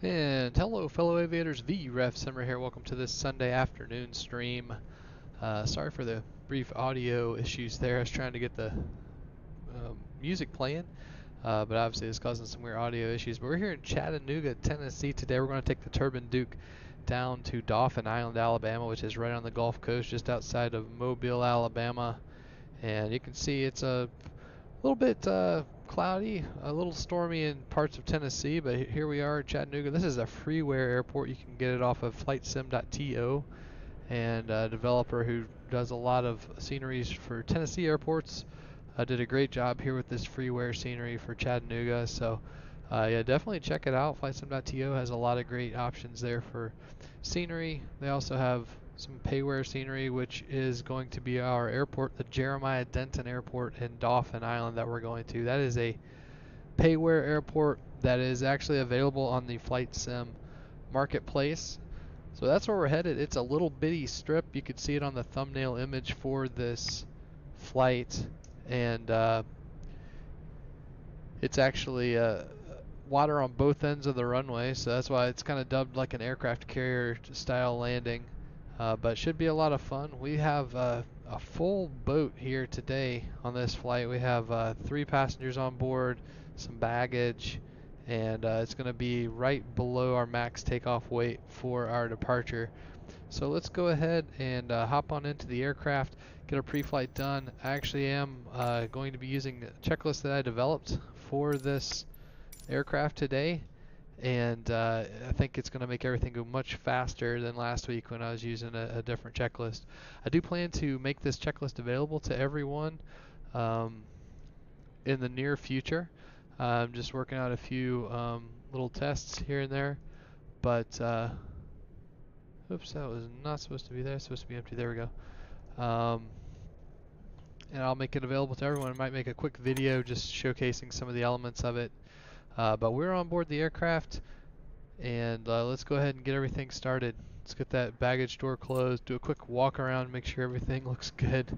And hello fellow aviators, VATSIM here. Welcome to this Sunday afternoon stream. Sorry for the brief audio issues there. I was trying to get the music playing, but obviously it's causing some weird audio issues. But we're here in Chattanooga, Tennessee today. We're going to take the Turbine Duke down to Dauphin Island, Alabama, which is right on the Gulf Coast, just outside of Mobile, Alabama. And you can see it's a little bit cloudy, a little stormy in parts of Tennessee, but here we are at Chattanooga. This is a freeware airport. You can get it off of flightsim.to, and a developer who does a lot of sceneries for Tennessee airports did a great job here with this freeware scenery for Chattanooga. So yeah, definitely check it out. Flightsim.to has a lot of great options there for scenery. They also have some payware scenery, which is going to be our airport, the Jeremiah Denton Airport in Dauphin Island that we're going to. That is a payware airport that is actually available on the FlightSim marketplace. So that's where we're headed. It's a little bitty strip. You could see it on the thumbnail image for this flight, and it's actually water on both ends of the runway, so that's why it's kind of dubbed like an aircraft carrier style landing. But should be a lot of fun. We have a full boat here today on this flight. We have 3 passengers on board, some baggage, and it's going to be right below our max takeoff weight for our departure. So let's go ahead and hop on into the aircraft, get our pre-flight done. I actually am going to be using a checklist that I developed for this aircraft today, and I think it's going to make everything go much faster than last week when I was using a different checklist. I do plan to make this checklist available to everyone in the near future. I'm just working out a few little tests here and there, but oops, that was not supposed to be there. It's supposed to be empty. There we go. And I'll make it available to everyone. I might make a quick video just showcasing some of the elements of it. But we're on board the aircraft, and let's go ahead and get everything started. Let's get that baggage door closed, do a quick walk around, make sure everything looks good.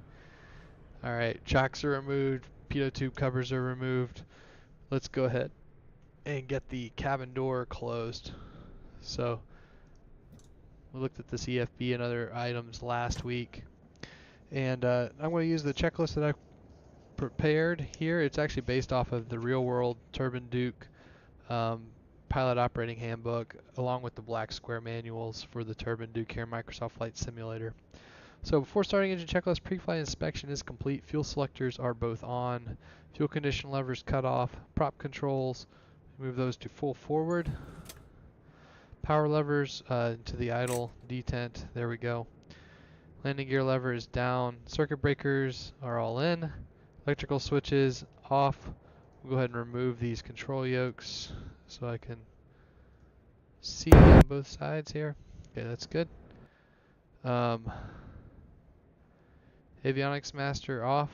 Alright, chocks are removed, pitot tube covers are removed. Let's go ahead and get the cabin door closed. So, we looked at this EFB and other items last week, and I'm going to use the checklist that I prepared here. It's actually based off of the real world Turbine Duke pilot operating handbook, along with the black square manuals for the Turbine Duke here in Microsoft Flight Simulator. So before starting engine checklist, pre-flight inspection is complete. Fuel selectors are both on. Fuel condition levers cut off. Prop controls, move those to full forward. Power levers into the idle detent. There we go. Landing gear lever is down. Circuit breakers are all in. Electrical switches off. We'll go ahead and remove these control yokes so I can see on both sides here. Okay, that's good. Avionics master off.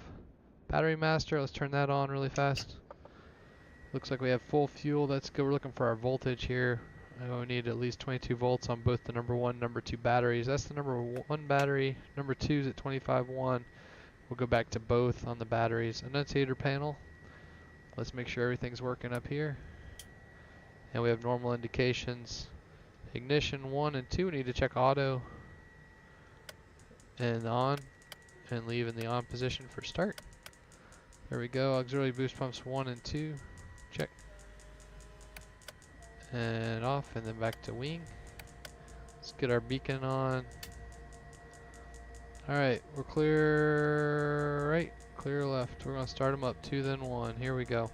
Battery master, let's turn that on really fast. Looks like we have full fuel. That's good. We're looking for our voltage here. We need at least 22 volts on both the number 1 and number 2 batteries. That's the number 1 battery. Number 2 is at 25.1. We'll go back to both on the batteries. Annunciator panel. Let's make sure everything's working up here. And we have normal indications. Ignition 1 and 2. We need to check auto and on, and leave in the on position for start. There we go. Auxiliary boost pumps 1 and 2. Check. And off, and then back to wing. Let's get our beacon on. Alright, we're clear right, clear left. We're going to start them up 2 then 1. Here we go.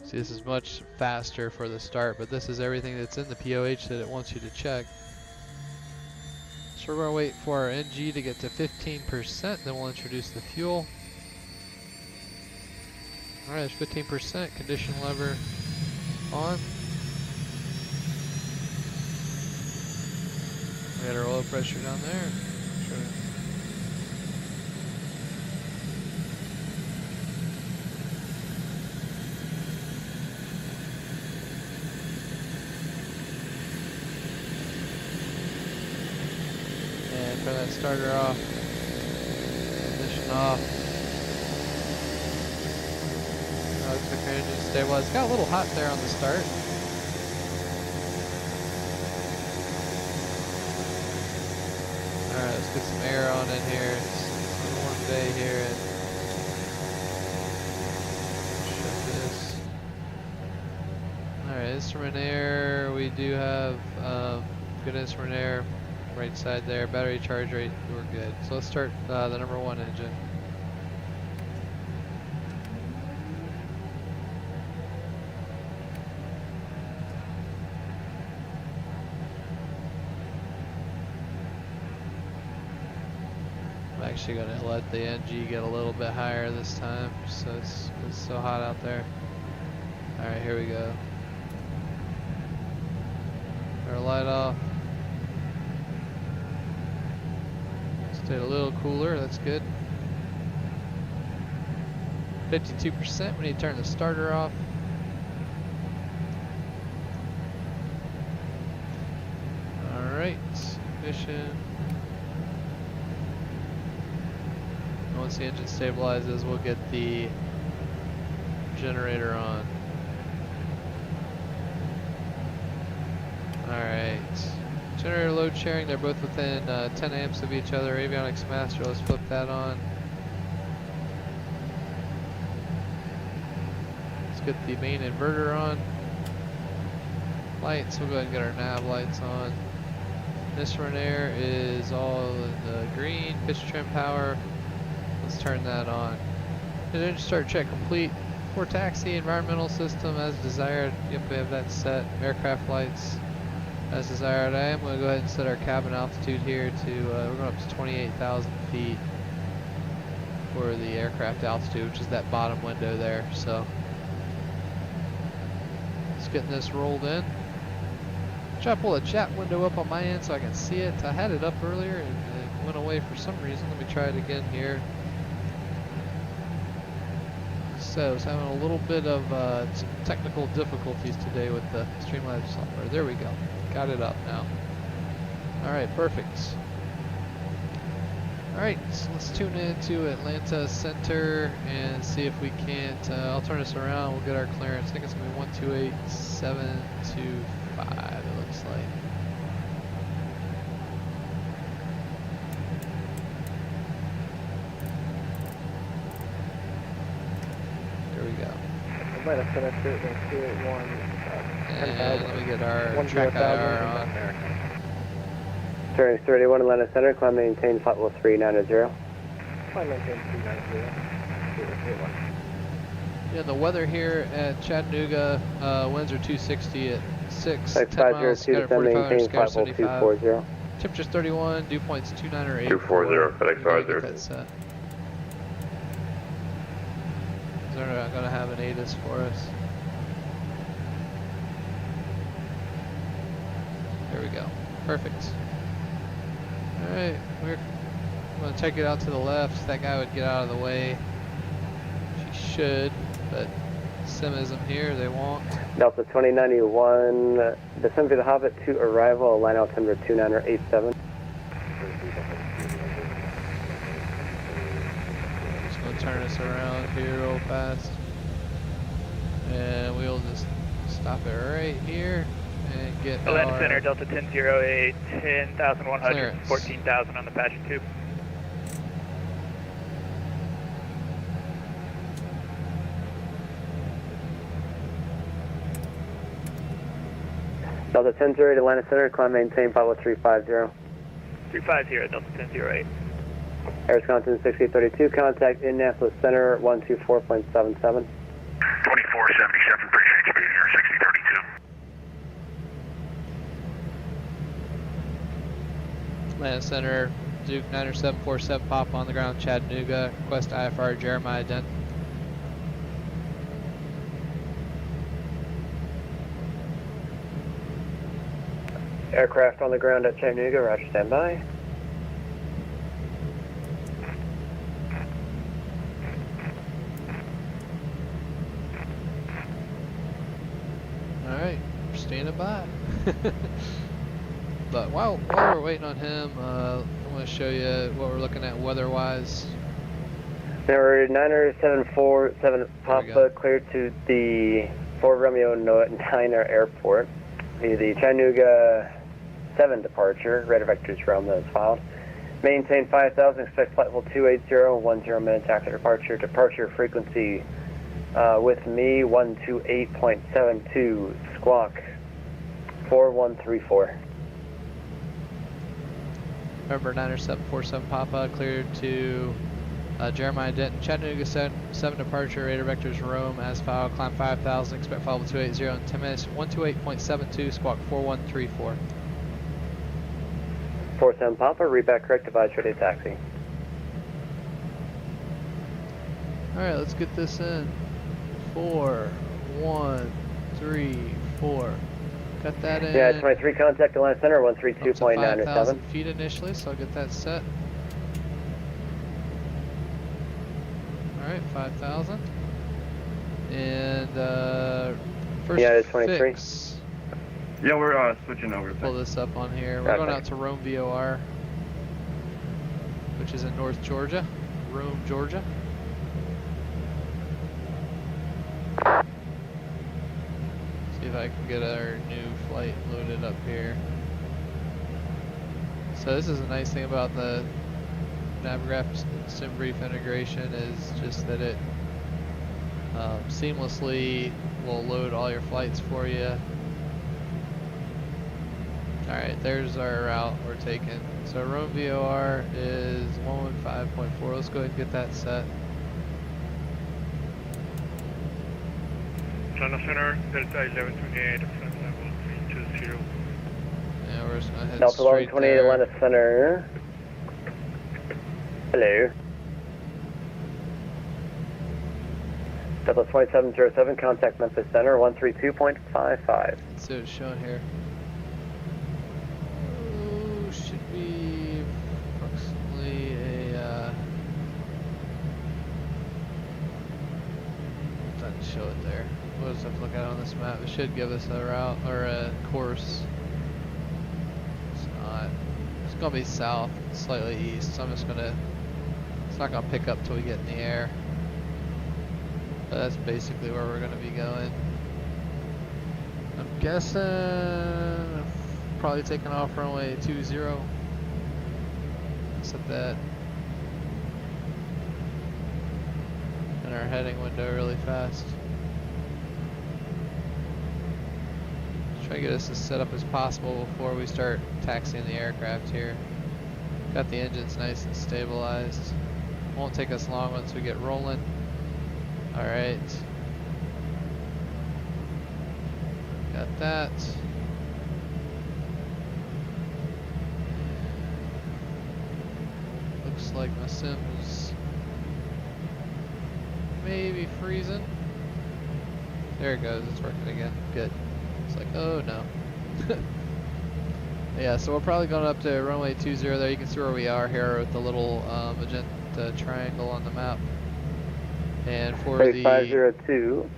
See, this is much faster for the start, but this is everything that's in the POH that it wants you to check. So we're going to wait for our NG to get to 15%, then we'll introduce the fuel. Alright, there's 15%, condition lever on. We got our oil pressure down there. Sure. And turn that starter off. Ignition off. Now let's Rear engine stabilized. Got a little hot there on the start. Alright, let's get some air on in here. It's a warm day here. And shut this. Alright, instrument air. We do have good instrument air. Right side there. Battery charge rate, we're good. So let's start the number 1 engine. I'm actually going to let the NG get a little bit higher this time, so it's so hot out there. Alright, here we go. Our light off. Stayed a little cooler, that's good. 52%, we need to turn the starter off. Alright, ignition. Once the engine stabilizes, we'll get the generator on. Alright. Generator load sharing, they're both within 10 amps of each other. Avionics master, let's flip that on. Let's get the main inverter on. Lights, we'll go ahead and get our nav lights on. Instrument air is all in the green. Pitch trim power. Let's turn that on. Engine start check complete. For taxi, environmental system as desired. Yep, we have that set. Aircraft lights as desired. I am going to go ahead and set our cabin altitude here to, we're going up to 28,000 feet for the aircraft altitude, which is that bottom window there. So, just getting this rolled in. Try to pull the chat window up on my end so I can see it. I had it up earlier and it went away for some reason. Let me try it again here. So I was having a little bit of some technical difficulties today with the Streamlabs software. There we go. Got it up now. Alright, perfect. Alright, so let's tune in to Atlanta Center and see if we can't, I'll turn this around, we'll get our clearance. I think it's going to be 128725, it looks like. Atlanta Center, 281. And let me get our track IR on. Turning 31 Atlanta Center, climb maintain flight level 390. Climb maintain 390. Yeah, the weather here at Chattanooga, winds are 260 at 6, 10 miles, scattered 45, scattered 75. Temperature's 31, dew point's 29 or 8. 240, FedEx 50. That's set. They're not going to have an ATIS for us. There we go. Perfect. Alright, we're going to take it out to the left. That guy would get out of the way. She should, but simism here, they won't. Delta 2091, descend to the Hobbit to arrival, line altimeter 2987. Just going to turn us around here real fast. And we'll just stop it right here and get Atlanta our Center, Delta 1008, 10,100, clearance. 14,000 on the passenger tube. Delta 1008, Atlanta Center, climb maintain flight level 350. 350, Delta 1008. Air Wisconsin 6032, contact Indianapolis Center 124.77. 2477, pre-change speed here, 6032. Atlanta Center, Duke 90747, pop on the ground, Chattanooga. Request IFR Jeremiah Dent. Aircraft on the ground at Chattanooga, roger, standby. Alright, we're standing by. But while we're waiting on him, I want to show you what we're looking at weather-wise. Number 9747 There we Papa, go. clear to the 4 Romeo 9er airport. The Chattanooga 7 departure, radar vectors Rome that is filed. Maintain 5000, expect flight level 280, 10 minutes after departure. Departure frequency with me 128.72, squawk 4134. Remember 9747 Papa, cleared to Jeremiah Denton, Chattanooga 7 departure, radar vectors Rome as filed, climb 5000, expect flight level 280 in 10 minutes, 128.72, squawk 4134. 47 Papa, read back correct, device ready to taxi. Alright, let's get this in. 4, 1, 3, 4. Got that in. Yeah, 23 contact to land center, Up to 5,000 132.97. feet initially, so I'll get that set. Alright, 5,000. And first Yeah, it's 23. fix. Yeah, we're switching over. Pull this up on here. We're going Okay. out to Rome VOR, which is in North Georgia. Rome, Georgia. See if I can get our new flight loaded up here. So this is a nice thing about the Navigraph SimBrief integration, is just that it seamlessly will load all your flights for you. Alright, there's our route we're taking. So Rome VOR is 115.4. Let's go ahead and get that set. Channel Center, Delta 1128, flight level 320. Yeah, we're just gonna head Delta straight 1128 there. Atlanta Center. Hello. Delta 2707, contact Memphis Center, 132.55. Let's see what's showing here. Oh, should be approximately a doesn't show it there. What does it look at on this map? It should give us a route or a course. It's not. It's gonna be south, slightly east. So I'm just gonna. It's not gonna pick up till we get in the air. But that's basically where we're gonna be going. I'm guessing probably taking off runway 20. Set that in our heading window really fast. Try to get us as set up as possible before we start taxiing the aircraft here. Got the engines nice and stabilized. Won't take us long once we get rolling. Alright. Got that. Looks like my sim's maybe freezing. There it goes, it's working again. Good. It's like, oh no. Yeah, so we're probably going up to runway 20 there. You can see where we are here with the little magenta triangle on the map. And for the 3502,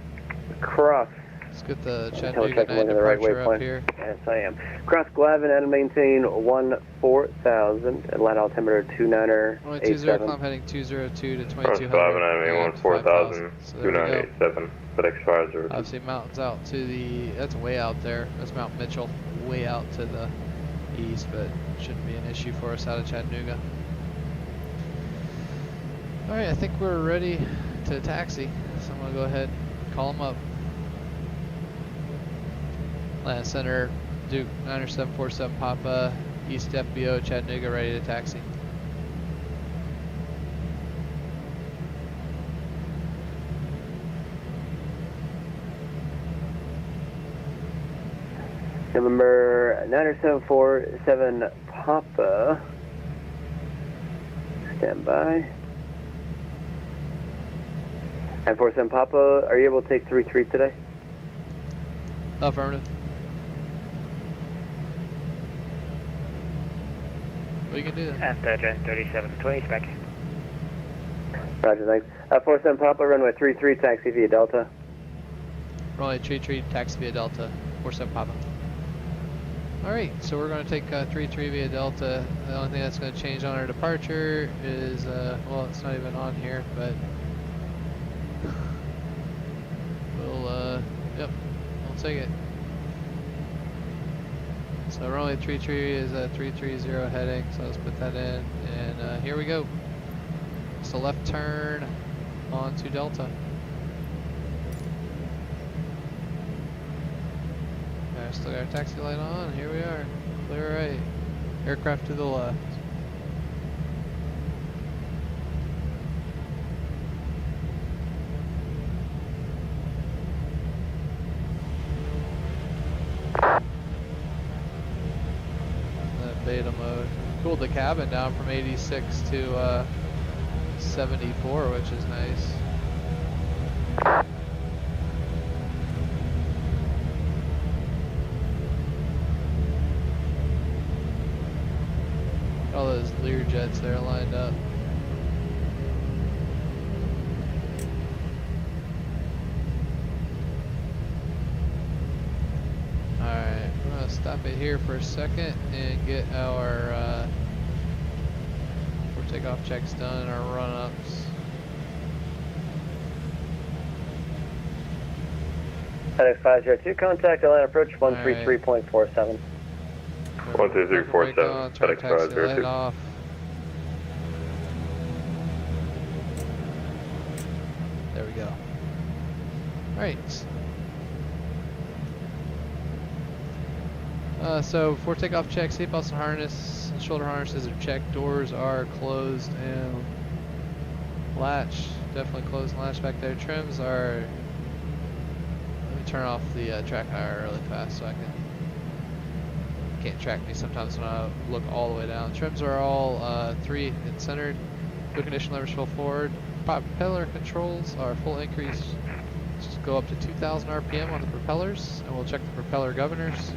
cross. let's get the Tell Chattanooga check 9 I'm in the right departure up waypoint. here. Yes, I am. Cross Glavin and maintain 14,000. Atlanta altimeter 29er Runway 20, 87. climb heading 202 to Cross 2200. 5 and I mean Yeah, 14000, 5,000. So there we go. 2987, FedEx 502. Obviously mountains out to the, that's way out there. That's Mount Mitchell, way out to the east, but shouldn't be an issue for us out of Chattanooga. Alright, I think we're ready to taxi, so I'm going to go ahead and call them up. Land Center, Duke 9747 Papa, East FBO, Chattanooga, ready to taxi. Number 9747 Papa. Stand by. 947 Papa, are you able to take 33 today? Affirmative. We can do that. And Gen 3720 spec. Roger, thanks. 47 Papa, runway 33, taxi via Delta. Runway 33, taxi via Delta, 47 Papa. Alright, so we're going to take 33 via Delta. The only thing that's going to change on our departure is, well, it's not even on here, but we'll, yep, we'll take it. So runway 33 is a 330 heading, so let's put that in, and here we go. It's a left turn onto Delta. Still got our taxi light on. Here we are. Clear right. Aircraft to the left. That beta mode. Cooled the cabin down from 86 to 74, which is nice. All those Lear jets there lined up. Alright, we're gonna stop it here for a second and get our before takeoff checks done and our run-ups. FedEx 502, contact Atlanta approach 133.47. 12347, FedEx 502. Off. There we go. Alright. So before takeoff check, seatbelts and harness and shoulder harnesses are checked. Doors are closed and latch, definitely closed and latch back there. Trims are, let me turn off the track higher really fast so I can't track me sometimes when I look all the way down. Trims are all 3 and centered. Fuel condition levers full forward. Propeller controls are full increase. Just go up to 2,000 RPM on the propellers, and we'll check the propeller governors.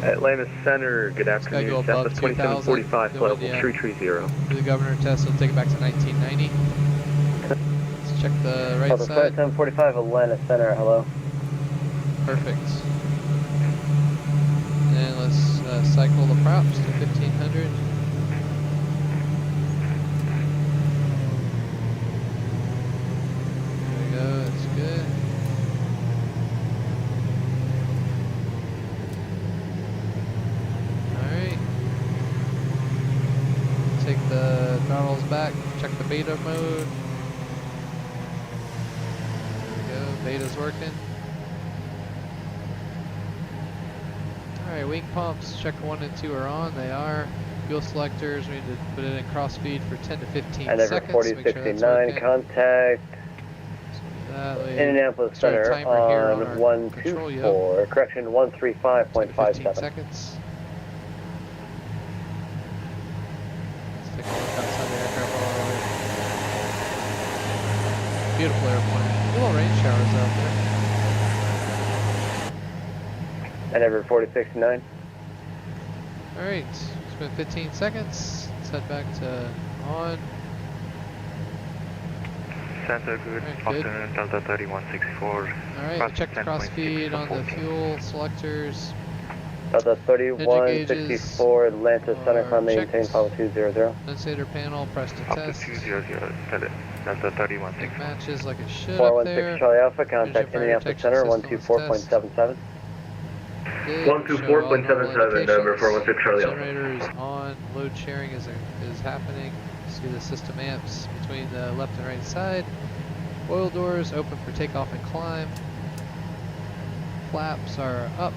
Atlanta Center, good afternoon. Go above 2745, flight level 330. Do the governor test, we'll take it back to 1990. Let's check the right Delta side. 745 Atlanta Center, hello. Perfect. And let's cycle the props to 1500. There we go, that's good. Alright. Take the throttles back, check the beta mode. There we go, beta's working. Alright, wing pumps, check 1 and 2 are on, they are. Fuel selectors, we need to put it in cross feed for 10 to 15 And over seconds. 4069, contact Indianapolis Center on 124, correction 15 135.57. seconds. Let's take a look outside the aircraft all the way. Beautiful airplane. Little rain showers out there. And over 4069. Alright, it's been 15 seconds. Let's head back to on. Center, good afternoon, Delta 3164. Alright, check the cross feed on the fuel selectors. Delta 3164 Atlanta Center, climb maintain follow 200. Annunciator panel, press to Up to test. 200, Delta 3164. It matches like it should up 416 there. Charlie Alpha, contact Fire Indianapolis detection Center systems 124.77. Good. 124.77, Denver 416 Charlie Alpha. Generator is on. Load sharing is happening. See the system amps between the left and right side. Oil doors open for takeoff and climb. Flaps are up.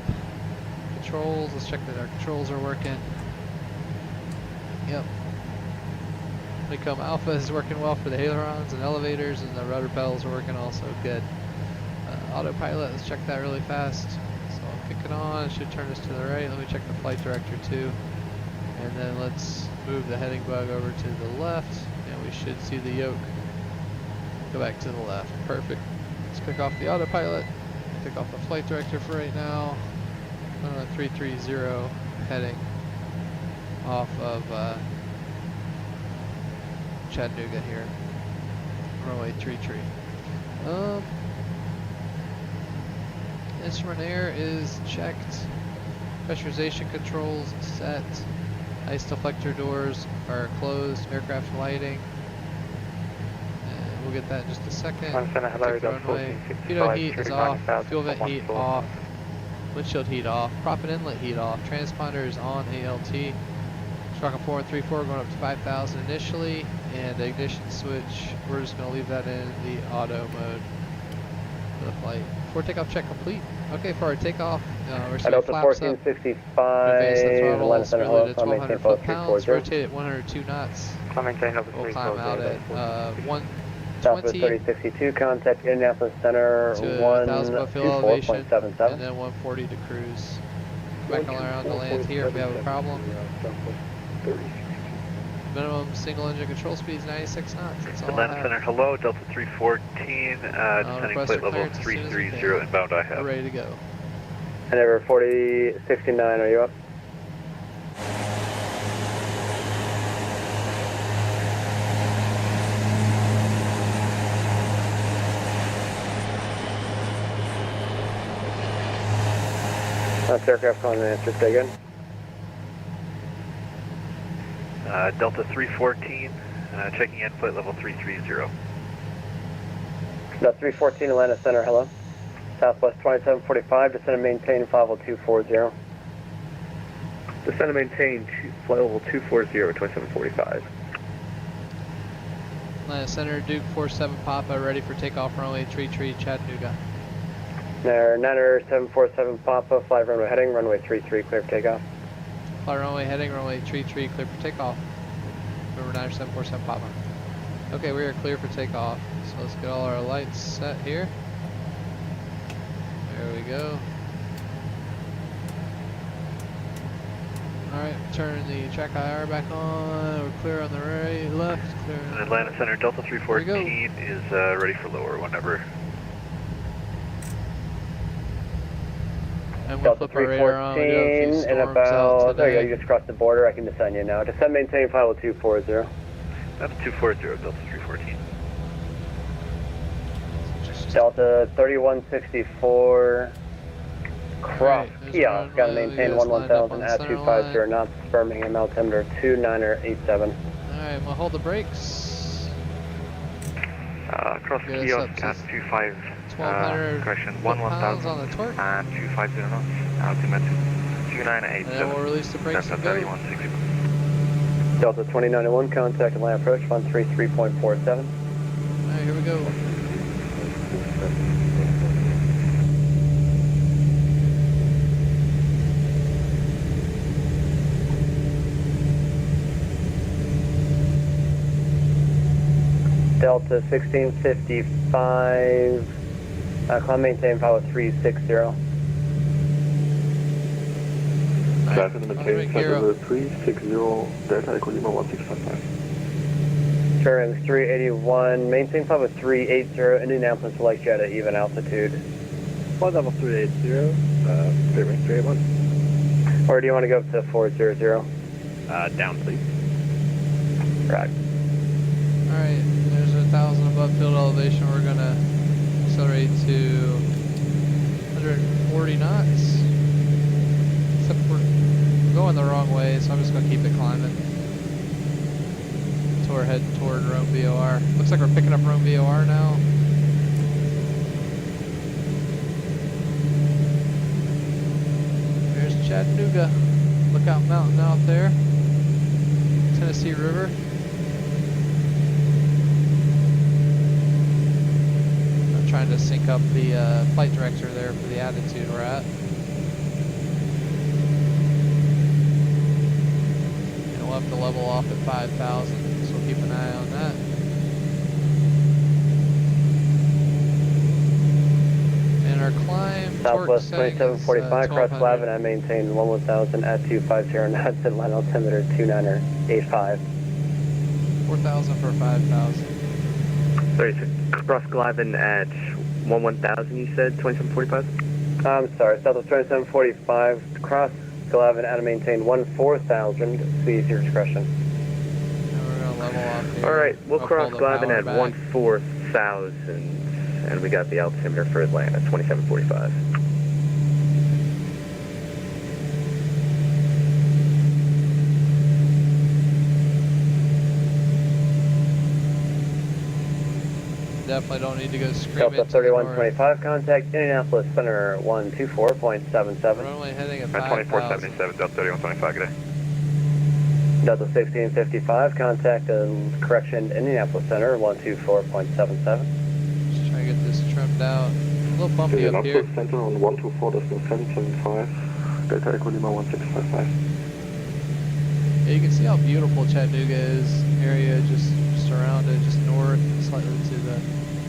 Controls, let's check that our controls are working. Yep. Honeycomb Alpha is working well for the ailerons and elevators, and the rudder pedals are working also good. Autopilot, let's check that really fast. So I'll kick it on, it should turn us to the right. Let me check the flight director too. And then let's move the heading bug over to the left, and we should see the yoke go back to the left. Perfect. Let's kick off the autopilot. Take off the flight director for right now. 330 heading off of Chattanooga here. Runway 33. Instrument air is checked. Pressurization controls set. Ice deflector doors are closed. Aircraft lighting. And we'll get that in just a second. Take the runway. Pitot heat is off. Fuel vent heat off. Windshield heat off. Propet inlet heat off. Transponder is on ALT. Stroking 4 and 3-4 going up to 5,000 initially. And the ignition switch, we're just going to leave that in the auto mode for the flight. Before takeoff check complete. Okay, for our takeoff, we're setting flaps up. Advance the throttle smoothly to 1,200 foot-pounds. Rotate at 102 knots. We'll climb out at 120 Southwest 3062, contact Indianapolis Center to 1,000 foot field elevation, and 124.77. then 140 to cruise. Back around to land here if we have a problem. Minimum single engine control speed is 96 knots. That's all I have. Center, hello, Delta 314, descending plate level 330 inbound I have. We're ready to go. And over 4069, are you up? That's aircraft calling and answer, say again. Delta 314, checking in, flight level 330. Delta 314, Atlanta Center, hello. Southwest 2745, descend and maintain flight level 240. Descend and maintain flight level 240, 2745. Atlanta Center, Duke 47 Papa, ready for takeoff, runway 33, Chattanooga. There, Niner 747 Papa, fly runway heading, runway 33, clear for takeoff. Fly runway heading, runway 33, clear for takeoff. Remember 9 747 Papa. Okay, we are clear for takeoff. So let's get all our lights set here. There we go. Alright, turn the track IR back on. We're clear on the right, left, clear. Atlanta Center, Delta 314 is ready for lower whenever. And we'll Delta flip our radar on. We do have a few 314 storms and about, out there you go, today. you just crossed the border, I can descend you now. Descend, maintain flight level 240. That's 240, Delta 314. Delta 3164, cross Alright, there's kiosk, gotta runway, maintain we got 11,000 lined up at on the 250 knots, Birmingham altimeter 2987. Alright, we'll hold the brakes. Cross Get us kiosk up to at 25, 1,200 correction, foot-pounds 11,000 on the torque. and 250 knots, altimeter And then we'll 2987. release the brakes Delta and go. 3160. Delta 2091, contact Atlanta approach 133.47. Alright, here we go. Delta 1655, climb maintain flight level 360. Traffic limit Alright, flight Hero. level 360, Delta Echo Lima 1655. Turbine 381, maintain flight level 380, Indianapolis will like you at an even altitude. Flight level 380, Turbine 381. Or do you want to go up to 400? Down please. Right. Alright, there's 1,000 above field elevation. We're gonna accelerate to 140 knots. Except we're going the wrong way, so I'm just gonna keep it climbing. So we're heading toward Rome VOR. Looks like we're picking up Rome VOR now. There's Chattanooga. Lookout Mountain out there. Tennessee River. I'm trying to sync up the flight director there for the altitude we're at. And we'll have to level off at 5,000, so we'll keep an eye on that. And our climb torque Southwest setting is 2745, cross 1,200. 11, I maintain 11,000 at 250 knots, Atlanta altimeter 2985. 4,000 for 5,000. Sorry, so cross Glavin at 11,000 you said, 2745? I'm sorry, Southwest 2745, cross 11, at maintain 14,000, see your discretion. And we're gonna level off here. Alright, we'll I'll cross pull the Glavin power at back. 14,000, and we got the altimeter for Atlanta, 2745. definitely don't need to go screaming Delta to the north. 3125, contact Indianapolis Center 124.77. Runway heading at 2477, 5,000. Delta 3125, good day. Delta 1655, contact correction Indianapolis Center 124.77. Just trying to get this trimmed out. A little bumpy up here. Indianapolis Center on 124.775, Delta Echo Lima 1655. Yeah, you can see how beautiful Chattanooga is. Area just surrounded, just north, slightly to the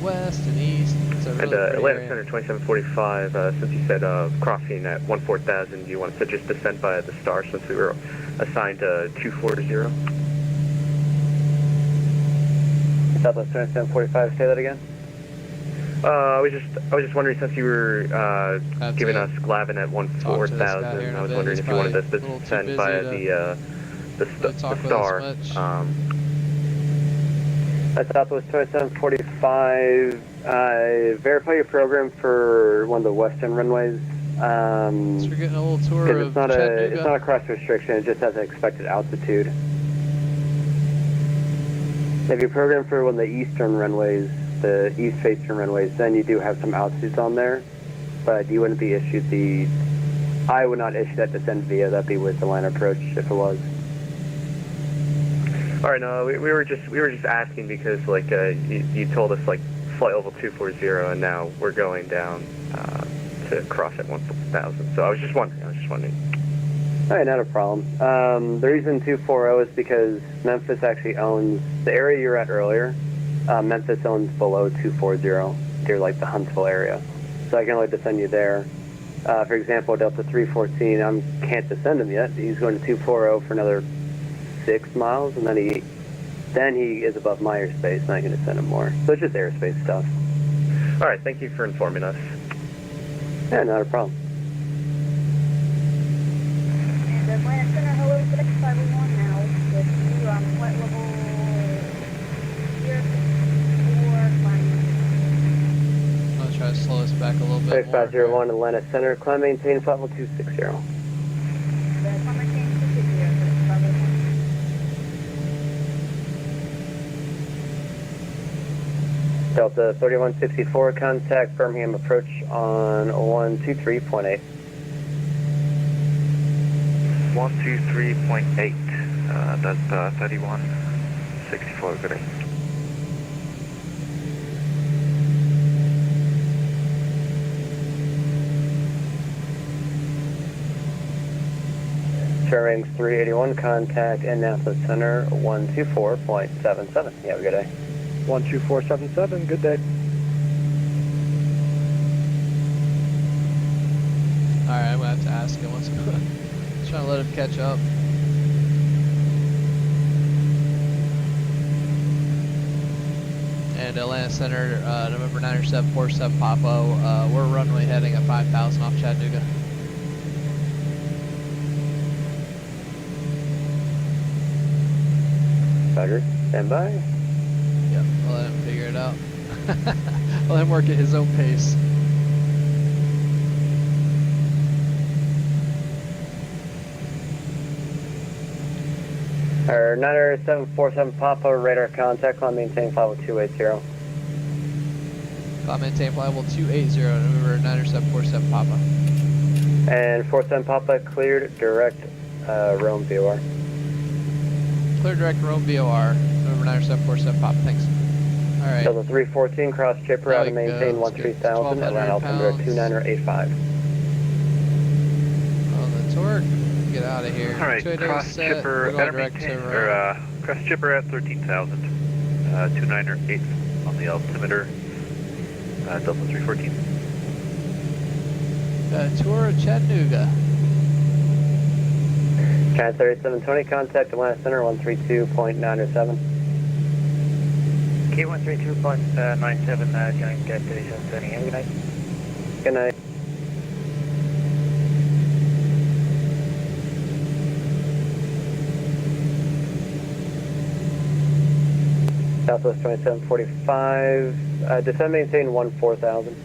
west and east. It's a really pretty Atlanta area. Center 2745, since you said crossing at 14,000, do you want us to just descend by the star since we were assigned to 240? Southwest 2745, say that again? I was just wondering, since you were giving us Glavin at talk to this guy 14,000, here in a I was bit. wondering He's if you wanted us to probably a little too descend busy by to the talk with star. us much. At Southwest 2745, verify your program for one of the western runways. So we're getting a little tour Because of it's not Chattanooga. a cross restriction, it just has an expected altitude. If you program for one of the eastern runways, the east facing runways, then you do have some altitudes on there, but you wouldn't be issued I would not issue that descent via, that'd be with the line approach if it was. All right, no, we were just asking because like you told us like flight level 240, and now we're going down to cross at 1,000. So I was just wondering. All right, not a problem. The reason 240 is because Memphis actually owns the area you were at earlier. Memphis owns below 240, near like the Huntsville area, so I can only descend you there. For example, Delta 314, I can't descend him yet. He's going to 240 for another 6 miles, and then he is above my airspace, and I can descend him more. So it's just airspace stuff. All right, thank you for informing us. Yeah, not a problem. And Atlanta Center, hello, FedEx 501 now with you on flight level 064, climbing. I'll try to slow us back a little bit more. 6501 Atlanta Center, climb maintain flight level 260. The climber change to 60, FedEx 501. Delta 3164, contact Birmingham approach on 123.8. 123.8, that's 3164, good day. Rings 381, contact Indianapolis Center 124.77. You have a good day. 12477, good day. Alright, I'm going to have to ask him what's going on. Trying to let him catch up. And Atlanta Center, November 9747 Papo, we're runway heading at 5,000 off Chattanooga. Roger, stand by. Yep, we'll let him figure it out. Let him work at his own pace. Our 9747 Papa, radar contact, climb maintain flight level 280. Climb maintain flight level 280, November 9747 Papa. And 47 Papa, cleared direct Rome VOR. Clear direct Rome VOR, November 9747 Papa, thanks. Alright. Delta 314, cross chipper out of maintain 13,000, Atlanta altimeter 2985. On the torque, get out of here. All right, 280 cross set, chipper we're going at direct to cross chipper at 13,000, 298 on the altimeter, Delta 314. Tour of Chattanooga. Chat 3720, contact Atlanta Center 132.907. K132.97, joint 3720. Have a good night. Good night. Southwest 2745, descend maintain 14,000.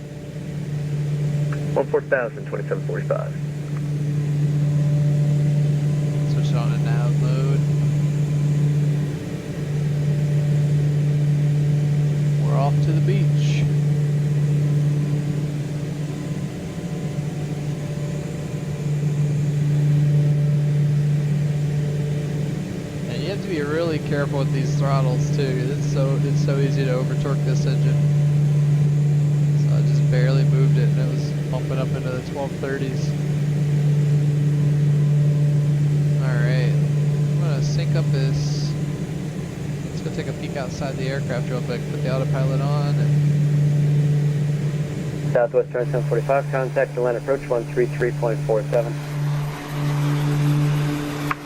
14,000, 2745. Switch on to nav mode. We're off to the beach. with these throttles too. It's so easy to over torque this engine. So I just barely moved it, and it was bumping up into the 1230s. All right, I'm gonna sync up this. Let's go take a peek outside the aircraft real quick. Put the autopilot on. Southwest turn 745, contact and land approach 133.47.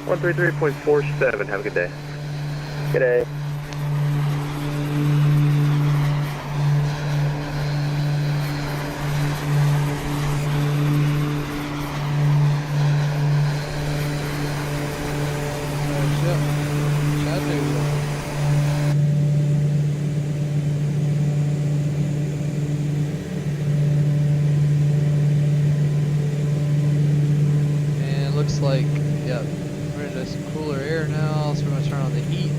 133.47, have a good day. Good day. Chattanooga. And looks like, yeah, we're into some cooler air now, so we're going to turn on the heat.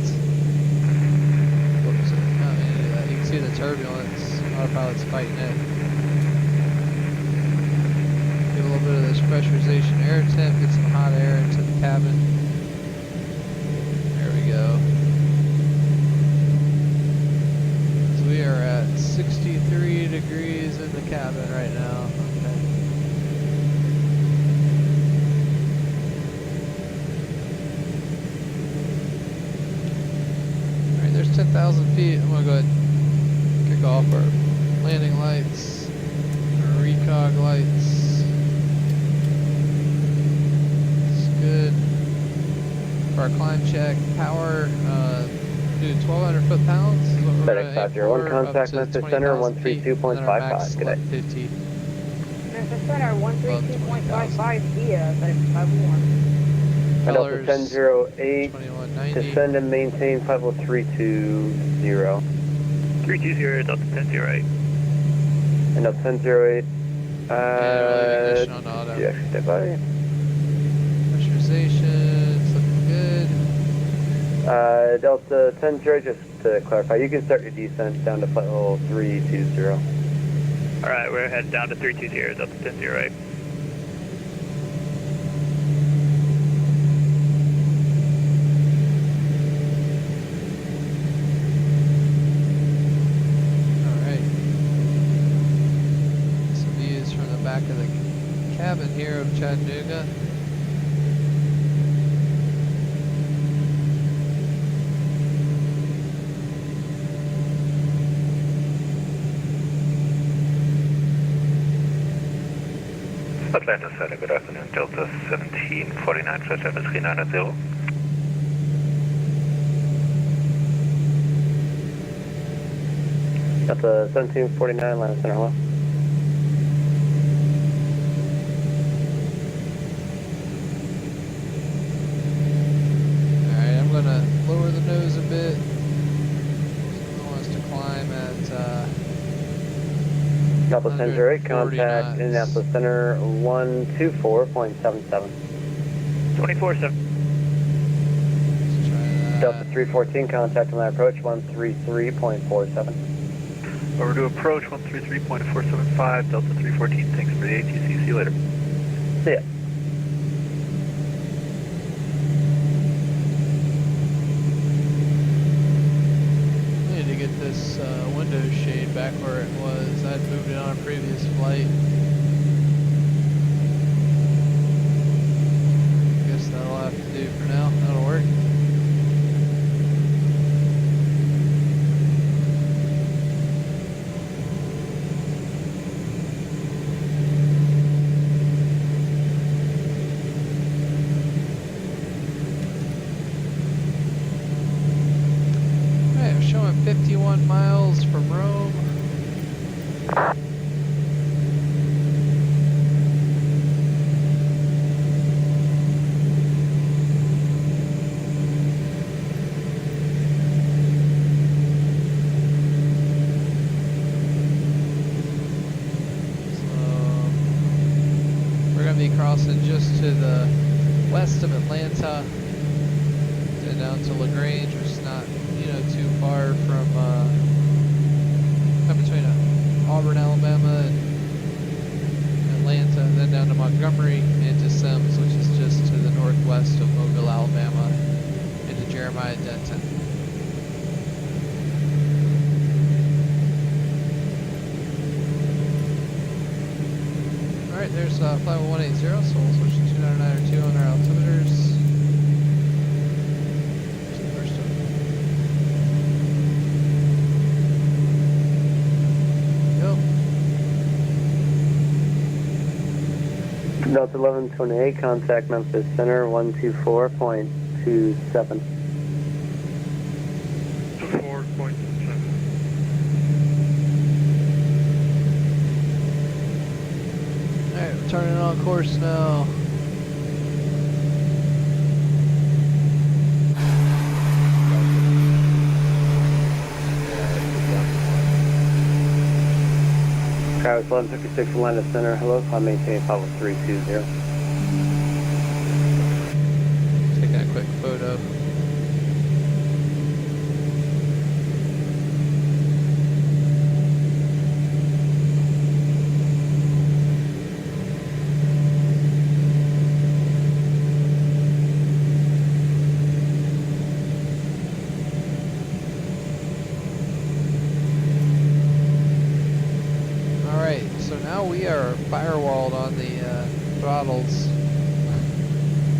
Oops, not into that. You can see the turbulence. Autopilot's fighting it. Get a little bit of this pressurization air temp, get some hot air into the cabin. There we go. So we are at 63 degrees in the cabin right now. Okay. Alright, there's 10,000 feet. I'm going to go ahead and kick off our landing lights, our recog lights. It's good. For our climb check, power, do 1,200 foot-pounds is what we're going to aim for, contact up to Memphis Center 132.55. Good day. 50. Memphis Center 132.55 via FedEx 51. Delta 1008, 2190. descend and maintain flight level 320. 320, Delta 1008. And Delta 1008, ignition on auto. you actually step by. Pressurization, it's looking good. Delta 10-0, just to clarify, you can start your descent down to flight level 320. Alright, we're headed down to 320, Delta 1008. Alright. Some views from the back of the cabin here of Chattanooga. Atlanta Center, good afternoon, Delta 1749, flight 7390. Delta 1749, Atlanta Center, hello. Alright, I'm gonna lower the nose a bit. I want us to climb at Delta 10-08, 140 contact knots. Indianapolis Center 124.77. 24-7. Let's try that. Delta 314, contact and land approach 133.47. Over to approach 133.475, Delta 314, thanks for the ATC, see you later. See ya. I need to get this window shade back where it was. I'd moved it on a previous flight. Guess that'll have to do for now. That'll work. Alright, I'm showing 51 miles from Rome. Crossing just to the west of Atlanta, and down to LaGrange, which is not, too far from between Auburn, Alabama, and Atlanta, and then down to Montgomery into Sims, which is just to the northwest of Mobile, Alabama, into Jeremiah Denton. flight 180, so we'll switch to 299 on our altimeters. Where's the first one? Go. Delta 1128, contact Memphis Center 124.27. 4.7. Alright, we're turning on course now. Travis 1156, Atlanta Center, hello, climb maintaining flight level 320. Taking a quick photo. Firewalled on the throttles,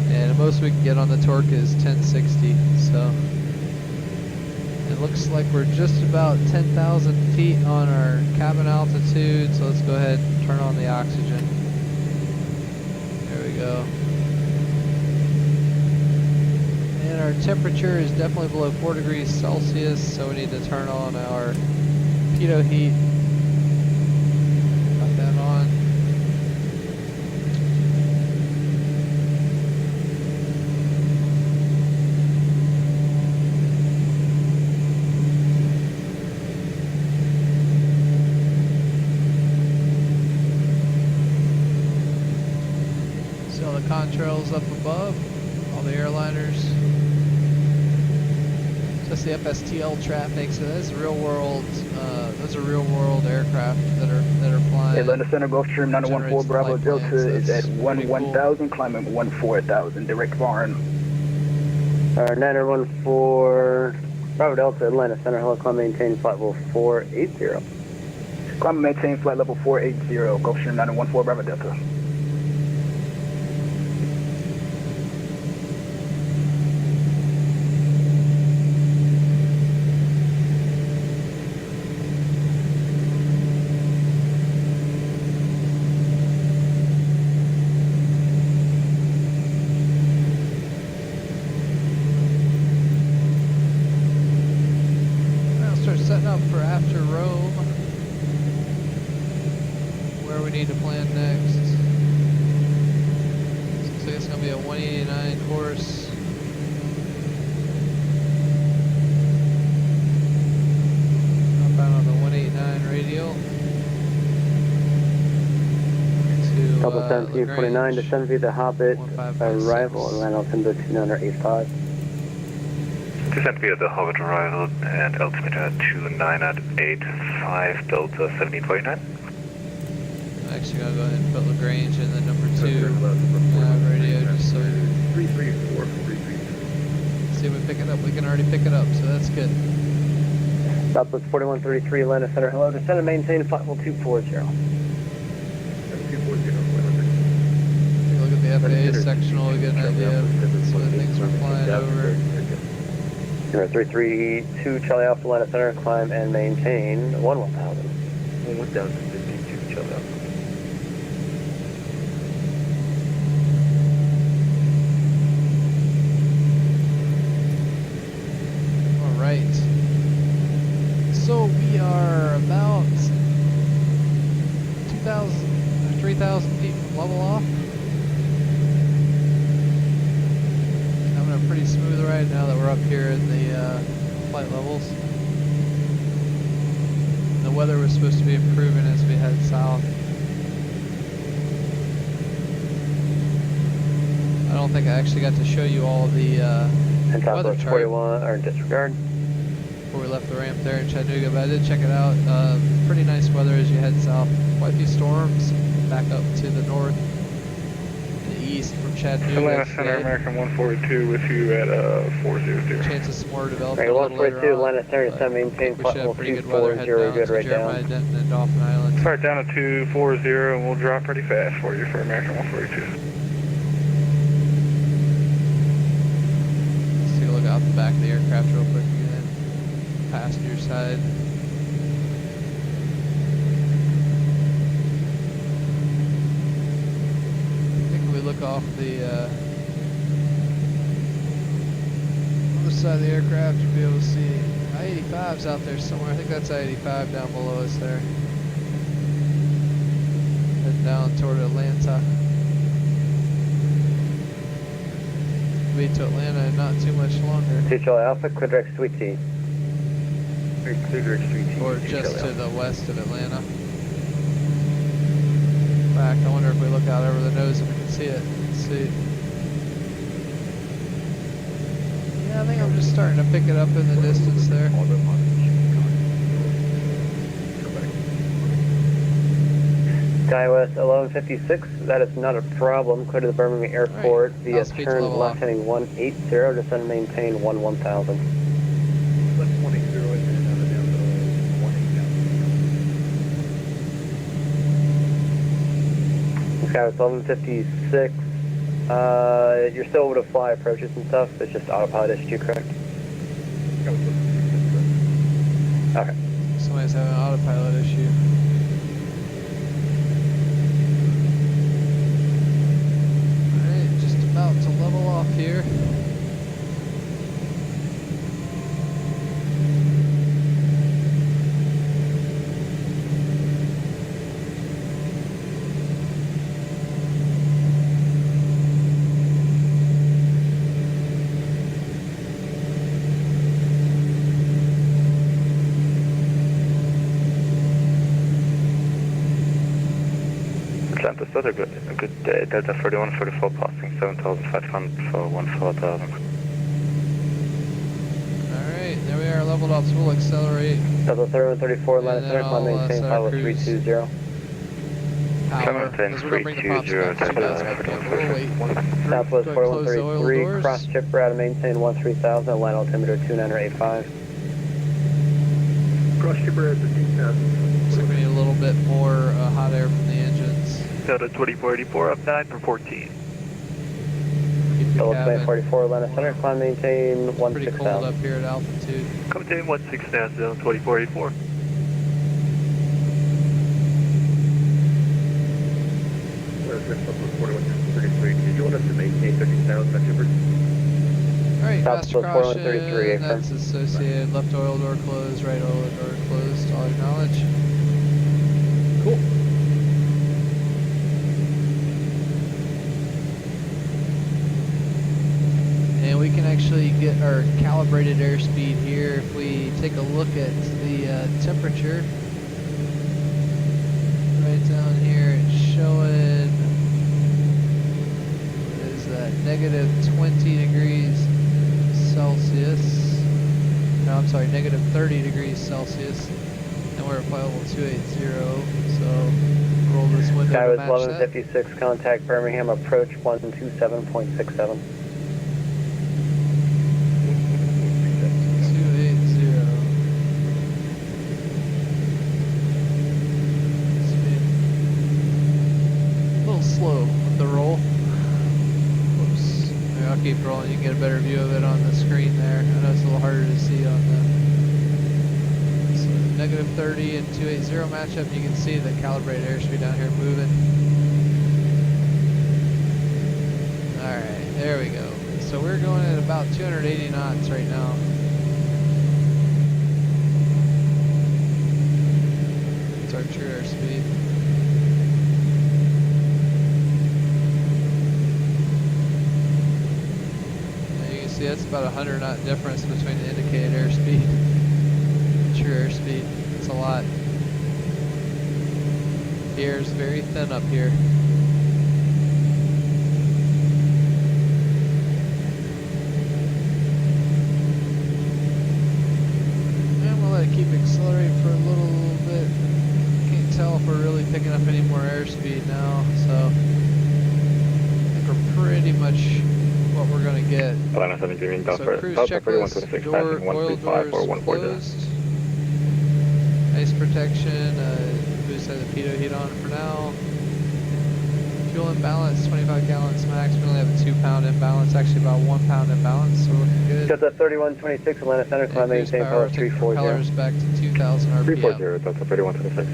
and the most we can get on the torque is 1060, so it looks like we're just about 10,000 feet on our cabin altitude, so let's go ahead and turn on the oxygen. There we go. And our temperature is definitely below 4 degrees Celsius, so we need to turn on our pitot heat. Got that on. Contrails up above, all the airliners. Just the FSTL traffic, so that's real world. Those are real world aircraft that are flying. Atlanta Center, Gulfstream 914 Bravo Delta is at 11,000, climbing 14,000, direct barn. 914 Bravo Delta, Atlanta Center, hello, climb maintain flight level 480. Climb maintain flight level 480, Gulfstream 914 Bravo Delta. Setting up for after Rome, where we need to plan next. Looks like it's going to be a 189 course. Outbound on the 189 radial. Delta 1749, descend via the Hobbit, arrival, Atlanta altimeter 2985. Descent via the Hobbit arrival and altimeter 2985, Delta 1749. I'm actually going to go ahead and put Lagrange in the number 2 radio just so 334. see if we pick it up. We can already pick it up, so that's good. Southwest 4133, Atlanta Center, hello, descend and maintain flight level 240. Take a look at the FAA sectional, we get an idea of some of the things we're flying over. 332 Charlie Alpha, Atlanta Center, climb and maintain 11,000. 1,052 Charlie Alpha. Alright. So we are about 2,000 or 3,000 feet from level off. Having a pretty smooth ride now that we're up here in the flight levels. The weather was supposed to be improving as we head south. I don't think I actually got to show you all the weather chart 41 or disregard before we left the ramp there in Chattanooga, but I did check it out. Pretty nice weather as you head south. Quite a few storms back up to the north and the east from Chattanooga Atlanta Center, today. American 142 with you at 400. Chance of some more development Right, a little later 142, on. Atlanta Center, but to I maintain think we should have flight pretty good weather heading 240, down good to right Jeremiah, down. Denton, and Dauphin Island. Start down to 240 and we'll drop pretty fast for you for American 142. Let's take a look out the back of the aircraft real quick again. Passenger side. I think if we look off the other side of the aircraft, you'll be able to see I-85's out there somewhere. I think that's I-85 down below us there. Heading down toward Atlanta. Be to Atlanta in not too much longer. Charlie Alpha, Quidrex Sweet Tea. Or just to the west of Atlanta. In fact, I wonder if we look out over the nose if we can see it. Let's see. Yeah, I think I'm just starting to pick it up in the distance there. SkyWest 1156, that is not a problem. Clear to the Birmingham Airport via turn left heading 180, descend and maintain 1000. Left 180 and then another down to 180,000. SkyWest 1156, you're still able to fly approaches and stuff, it's just autopilot issue, correct? Okay. Somebody's having an autopilot issue. About to level off here. Atlanta, so a good Delta 31, 44 passing 7,500 for 14,000. Alright, there we are, leveled up, so we'll accelerate. Delta 3134, Atlanta Center, climb maintain Power, 320. because we're going to bring the props back to 2,000 RPM. We'll wait. Southwest Go ahead, close the oil 4133, doors. cross chipper out of maintain 13,000, Atlanta altimeter 2985. Cross chipper at 15,000. So we need a little bit more hot air from the engines. Delta 2484 up 9 for 14. Keep the Delta cabin 24, Atlanta Center, climb maintain pretty cold 16,000. up here at altitude. Come to 16,000, 2484. Did you want us to maintain 13,000 at Chipper? Alright, master Southwest caution, 4133, affirm. that's associated. Left oil door closed, right oil door closed, all acknowledge. Cool. And we can actually get our calibrated airspeed here if we take a look at the temperature. Right down here, it's showing, what is that, negative 20 degrees Celsius. No, I'm sorry, negative 30 degrees Celsius. And we're at flight level 280, so roll this window to SkyWest match 1156, contact Birmingham, approach 127.67. 280. Slow with the roll. Whoops. Maybe I'll keep rolling. You can get a better view of it on the screen there. I know it's a little harder to see on the so negative 30 and 280 matchup. You can see the calibrated airspeed down here moving. Alright, there we go. So we're going at about 280 knots right now. It's our true airspeed. See, that's about a 100 knot difference between the indicated airspeed and true airspeed. It's a lot. The air is very thin up here. And we'll let it keep accelerating for a little bit. Can't tell if we're really picking up any more airspeed now, so I think we're pretty much what we're going to get. Atlanta 7 Dreaming, So cruise checklist, oil doors closed, ice protection, boost has a pitot heat on for now. Fuel imbalance, 25 gallons max. We only have a 2 pound imbalance, actually about 1 pound imbalance, so we're looking good. Delta 3126, Atlanta Center, climb maintain power 340. Propellers back to 2,000 RPM. 340, Delta 3126.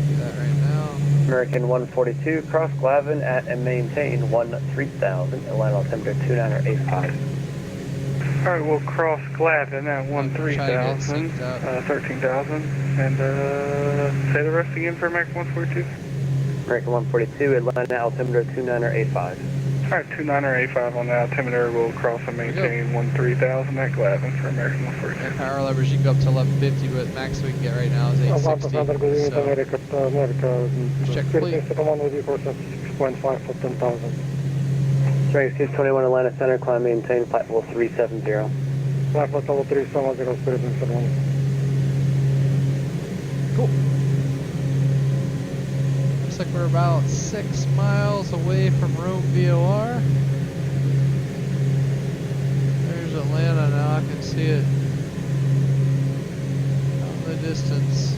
Do that right now. American 142, cross Glavin at and maintain 13,000, Atlanta altimeter 2985. Alright, we'll cross Glavin at 13,000, 13,000, and say the rest again for American 142. American 142, Atlanta altimeter 2985. Alright, 2985 on the altimeter, we'll cross and maintain 13,000 at Glavin for American 142. And power levers, you can go up to 1150, but max we can get right now is 860. So, check fleet. Strength 621, Atlanta Center, climb maintain flight level 370. Cool. Looks like we're about 6 miles away from Rome VOR. There's Atlanta now, I can see it out in the distance.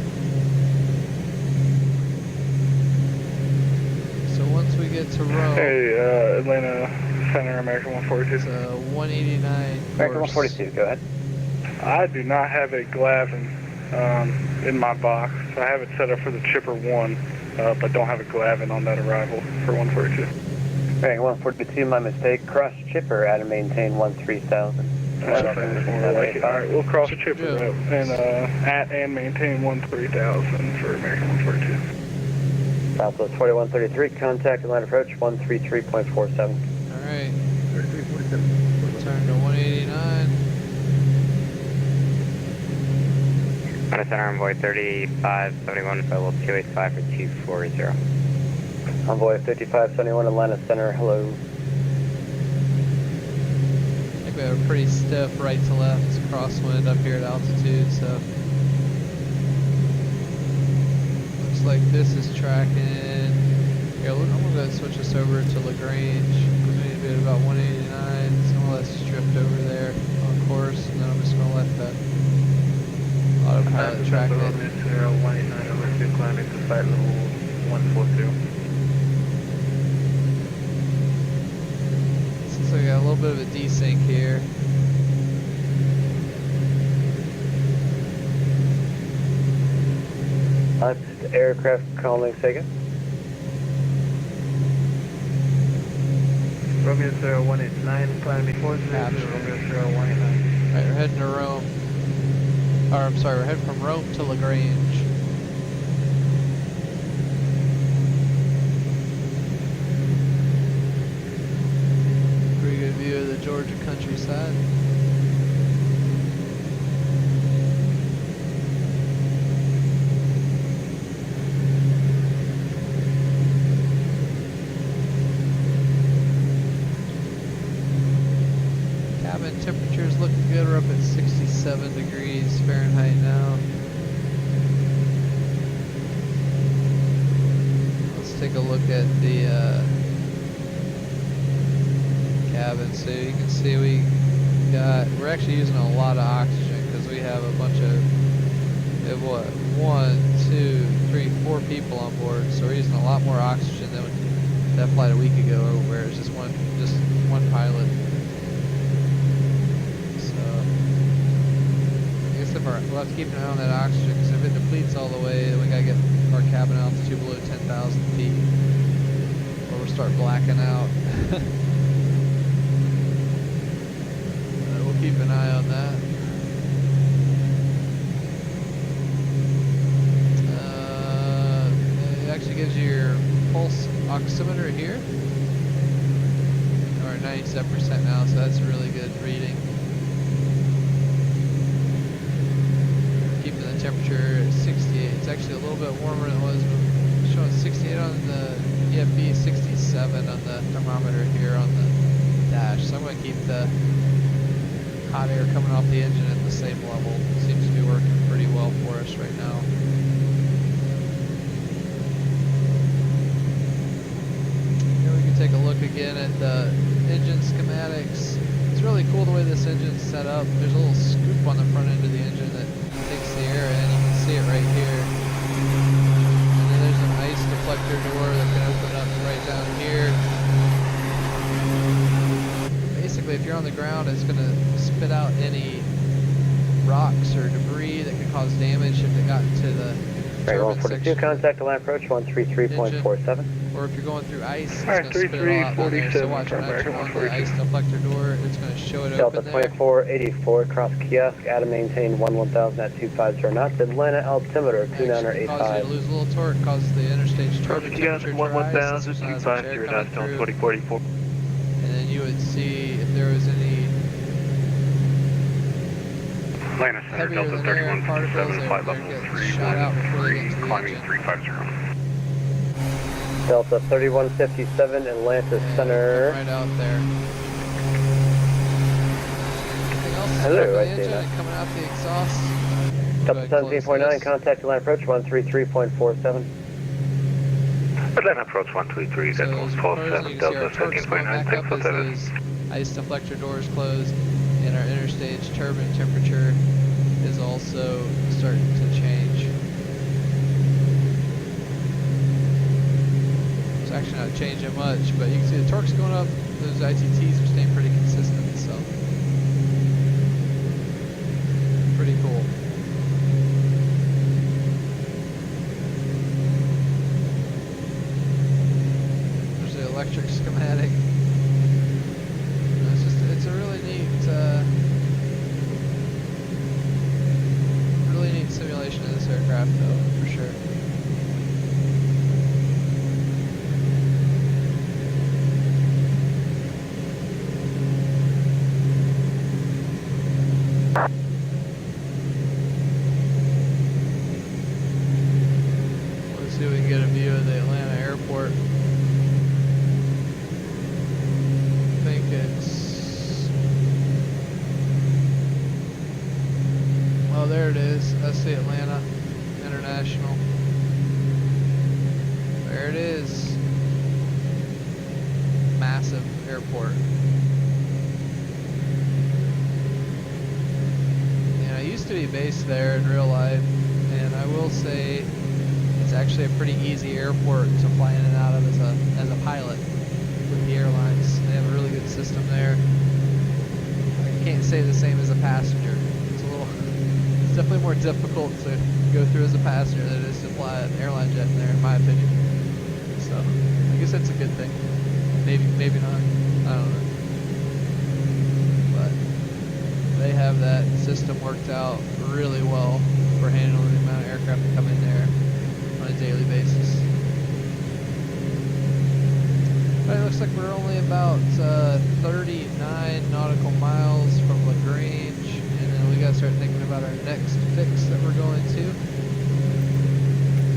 So once we get to Rome, Hey, Atlanta Center, American 142. it's 189 American course. 142, go ahead. I do not have a Glavin in my box. I have it set up for the Chipper 1, but don't have a Glavin on that arrival for 142. American 142, my mistake. Cross Chipper at and maintain 13,000. Alright, we'll cross the Chipper route and at and maintain 13,000 for American 142. Southwest 4133, contact Atlanta approach 133.47. Alright. Turn to 189. Atlanta Center, Envoy 3571, level 285 for 240. Envoy 5571, Atlanta Center, hello. I think we have a pretty stiff right to left crosswind up here at altitude, so looks like this is tracking. Here, I'm gonna go ahead and switch this over to Lagrange. We're gonna be at about 189, so I'll let drift over there on course, and then I'm just gonna let the autopilot track it. 189 over 2, climbing to flight level 142. Looks like I got a little bit of a desync here. Aircraft calling Sega. Romeo 0189, climbing 40, Romeo 0189. Alright, we're heading to Rome. Or, I'm sorry, we're heading from Rome to Lagrange. Pretty good view of the Georgia countryside. Cabin temperature's looking good. We're up at 67 degrees Fahrenheit now. Let's take a look at the cabin. So you can see we're actually using a lot of oxygen because we have a bunch of, we have what, 1, 2, 3, 4 people on board. So we're using a lot more oxygen than that flight a week ago where it was just one pilot. We'll have to keep an eye on that oxygen because if it depletes all the way, then we gotta get our cabin altitude below 10,000 feet or we'll start blacking out. We'll keep an eye on that. It actually gives you your pulse oximeter here. We're at 97% now, so that's a really good reading. Temperature 68. It's actually a little bit warmer than it was. It's showing 68 on the EFB, 67 on the thermometer here on the dash. So I'm going to keep the hot air coming off the engine at the same level. Seems to be working pretty well for us right now. Here we can again at the engine schematics. It's really cool the way this engine's set up. There's a little scoop on the front end of the engine that takes the air in. You can see it right here. And then there's an ice deflector door that can open up right down here. Basically, if you're on the ground, it's going to spit out any rocks or debris that could cause damage if it got into the Right, turbine 142, section. contact line approach 133.47. Or if you're going through ice, it's Alright, going to spit it all out down there. So watch when I turn on the ice deflector door, it's going to show it Delta open there. 2484, cross kiosk, Adam maintain 1000 at 250 knots, Atlanta altimeter Actually, causes you to 2985. lose a little torque, causes the interstage turbine Kiosk temperature to rise. 1000, Since there's air 250 coming knots, down through. 2044. And then you would see if there was any Atlanta Center, heavier Delta than air 3157, particles, flight they're level getting shot out before they get to 313, the climbing engine. 350. Delta 3157, Atlanta And Center. right out there. Anything else? Hello, Check the I see engine that. and coming out the exhaust. Delta 17.9, contact line approach 133.47. Atlanta approach 133, So Decimals as far as 47, you can see, our Delta torque's going 17.9, back thanks up for as 7. those ice deflector doors close, and our interstage turbine temperature is also starting to change. It's actually not changing much, but you can see the torque's going up. Those ITTs are staying pretty consistent, so pretty cool. There's the electric schematic. It's a really neat simulation of this aircraft, though, for sure. Let's see if we can get a view of the Atlanta airport. I think it's... Oh, there it is. That's the Atlanta International. There it is. Massive airport. Yeah, I used to be based there in real life, and I will say it's actually a pretty easy airport to fly in and out of as a pilot with the airlines. They have a really good system there. I can't say the same as a passenger. It's definitely more difficult to go through as a passenger than it is to fly an airline jet in there, in my opinion. So I guess that's a good thing. Maybe not. I don't know. But they have that system worked out really well for handling the amount of aircraft that come in there on a daily basis. But it looks like we're only about 39 nautical miles from LaGrange, and then we gotta start thinking about our next fix that we're going to.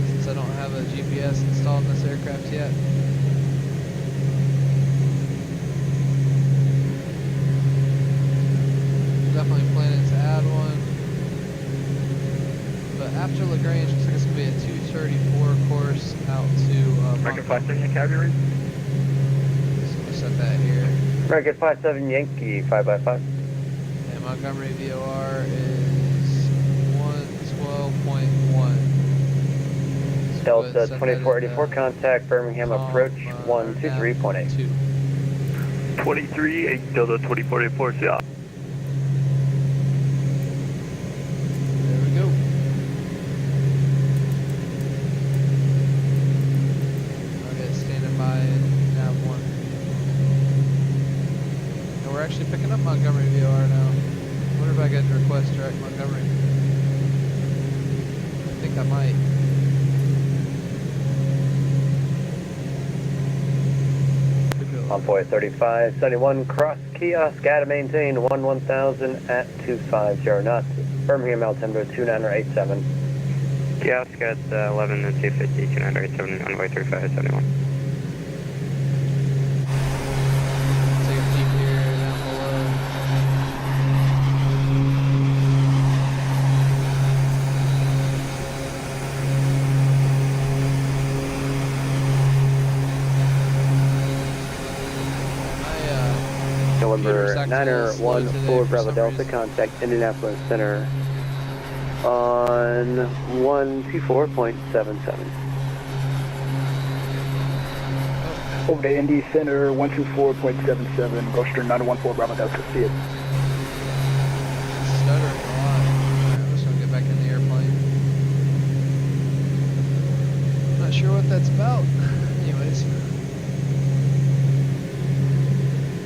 Since I don't have a GPS installed in this aircraft yet. Definitely planning to add one. But after LaGrange, looks like it's gonna be a 234 course out to American 57 cavalry. So we'll set that here. American 57 Yankee 5x5. And Montgomery VOR is 112.1. So Delta set that in, 2484, contact Birmingham approach 123.8. 2. 23, 8 Delta 2484, yeah. There we go. Okay, standing by and nav 1. And we're actually picking up Montgomery VOR now. I wonder if I get to request direct Montgomery. I think I might. On boy 3571, cross kiosk, gotta maintain 1000 at 250 knots. Birmingham altimeter 2987. Kiosk at 11 and 250, 2987, runway 3571. Take a peek here down below. November acting a Niner little slow 14 today for Bravo some Delta, reason. contact Indianapolis Center on 124.77. Over to Indy Center, 124.77, Gulfstream 914 Bravo Delta, see it. Stuttering a lot. Alright, I'm just gonna get back in the airplane. Not sure what that's about. Anyways.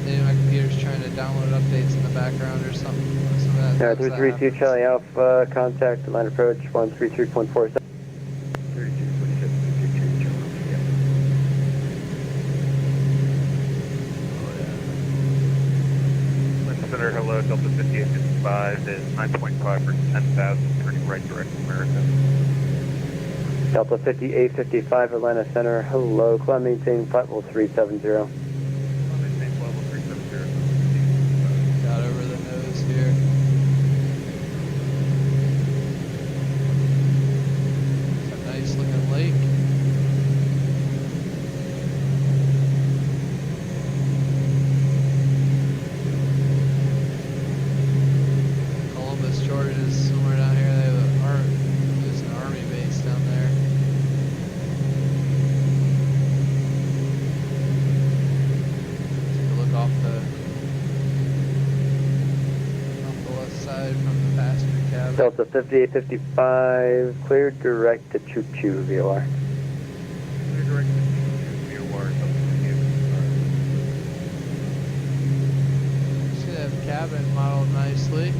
Maybe my computer's trying to download updates in the background or something. Some of that, 332 Charlie Alpha, contact line approach 133.47. 3227, yeah. Center, hello, Delta 5855 is 9.5 for 10,000, turning right direct America. Delta 5855 Atlanta Center, hello, climb maintain flight level 370. Maintain level 370. got over the nose here. It's a nice looking lake. Georgia is somewhere down here. They have there's an army base down there. Take a look off the west side from the passenger cabin. Delta 5855, cleared direct to Choo Choo VOR. Clear direct to VOR, Delta 5855. See that cabin modeled nicely.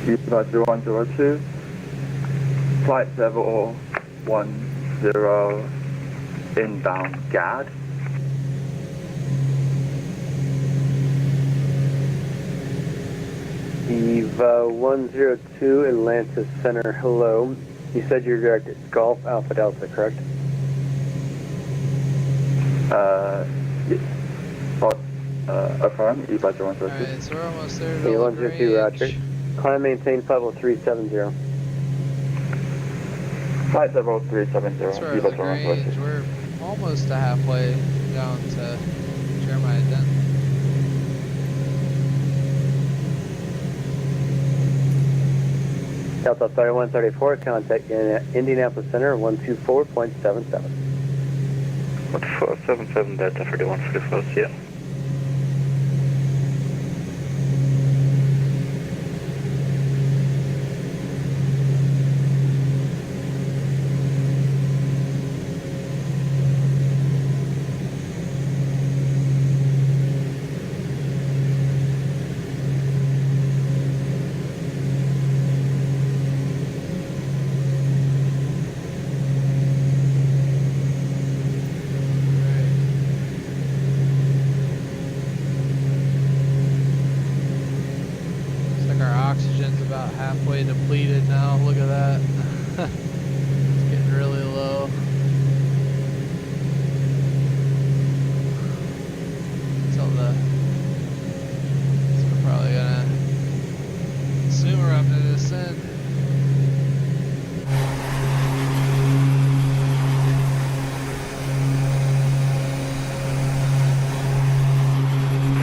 Departure 102, flight level 10, inbound GAD. Eva 102 Atlanta Center, hello. You said you're directed Golf Alpha Delta, correct? Yes. Affirm, Departure 102. Alright, so we're almost there to Eva look 102 range. Roger. Climb maintain flight level 370. Flight level 370, That's where I look Departure range. 102. We're almost to halfway down to Jeremiah Denton. Delta 3134, contact Indianapolis Center 124.77. 1477 Delta 3144, yeah. Halfway depleted now. Look at that. It's getting really low. So we're probably gonna assume we're up to descend.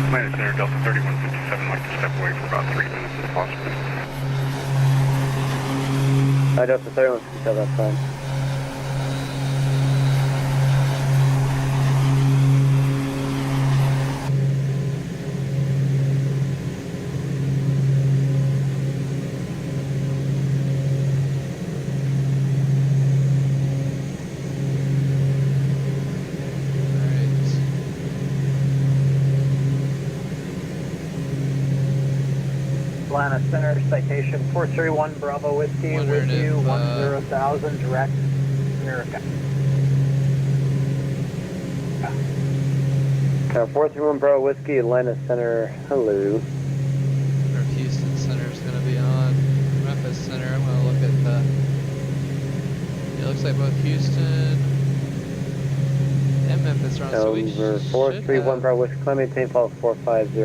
Atlanta Center, Delta 3157, like to step away for about 3 minutes if possible. Delta 3157, that's fine. Atlanta Center, citation 431 Bravo Whiskey with you, 10,000 direct America. 431 Bravo Whiskey, Atlanta Center, hello. Or if Houston Center is going to be on. Memphis Center, I'm going to look at the... It looks like both Houston and Memphis are on, so we Over should 431 have... Bravo Whiskey, climb maintain flight level 450.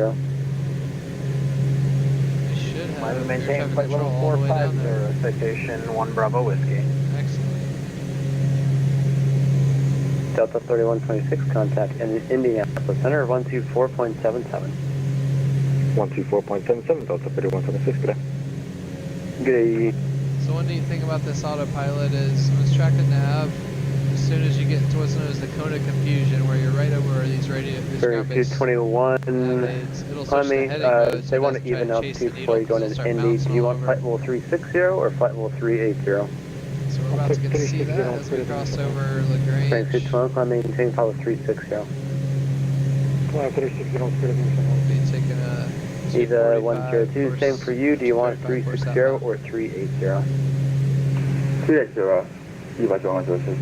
We should have Climb and air maintain traffic flight control level all the way down there. 450, citation 1 Bravo Whiskey. Excellent. Delta 3126, contact in Indianapolis Center, 124.77. 124.77, Delta 3126, good day. Good. So one neat thing about this autopilot is when it's tracking nav, as soon as you get to what's known as the cone of confusion, where you're right over these ground-based 3221. it'll switch the heading mode, so they it want to doesn't try even to up chase to the before you needle, go 'cause into it'll start Indy. bouncing Do you all want over. flight level 360 or flight level 380? So we're about to get to see that as we cross over LaGrange. 3221, climb maintain flight level 360. Climb 360, don't speed up. We'll be taking a Either 245 102, course, same for you. Do you want 235 360 course or 380? 380, Eva 106.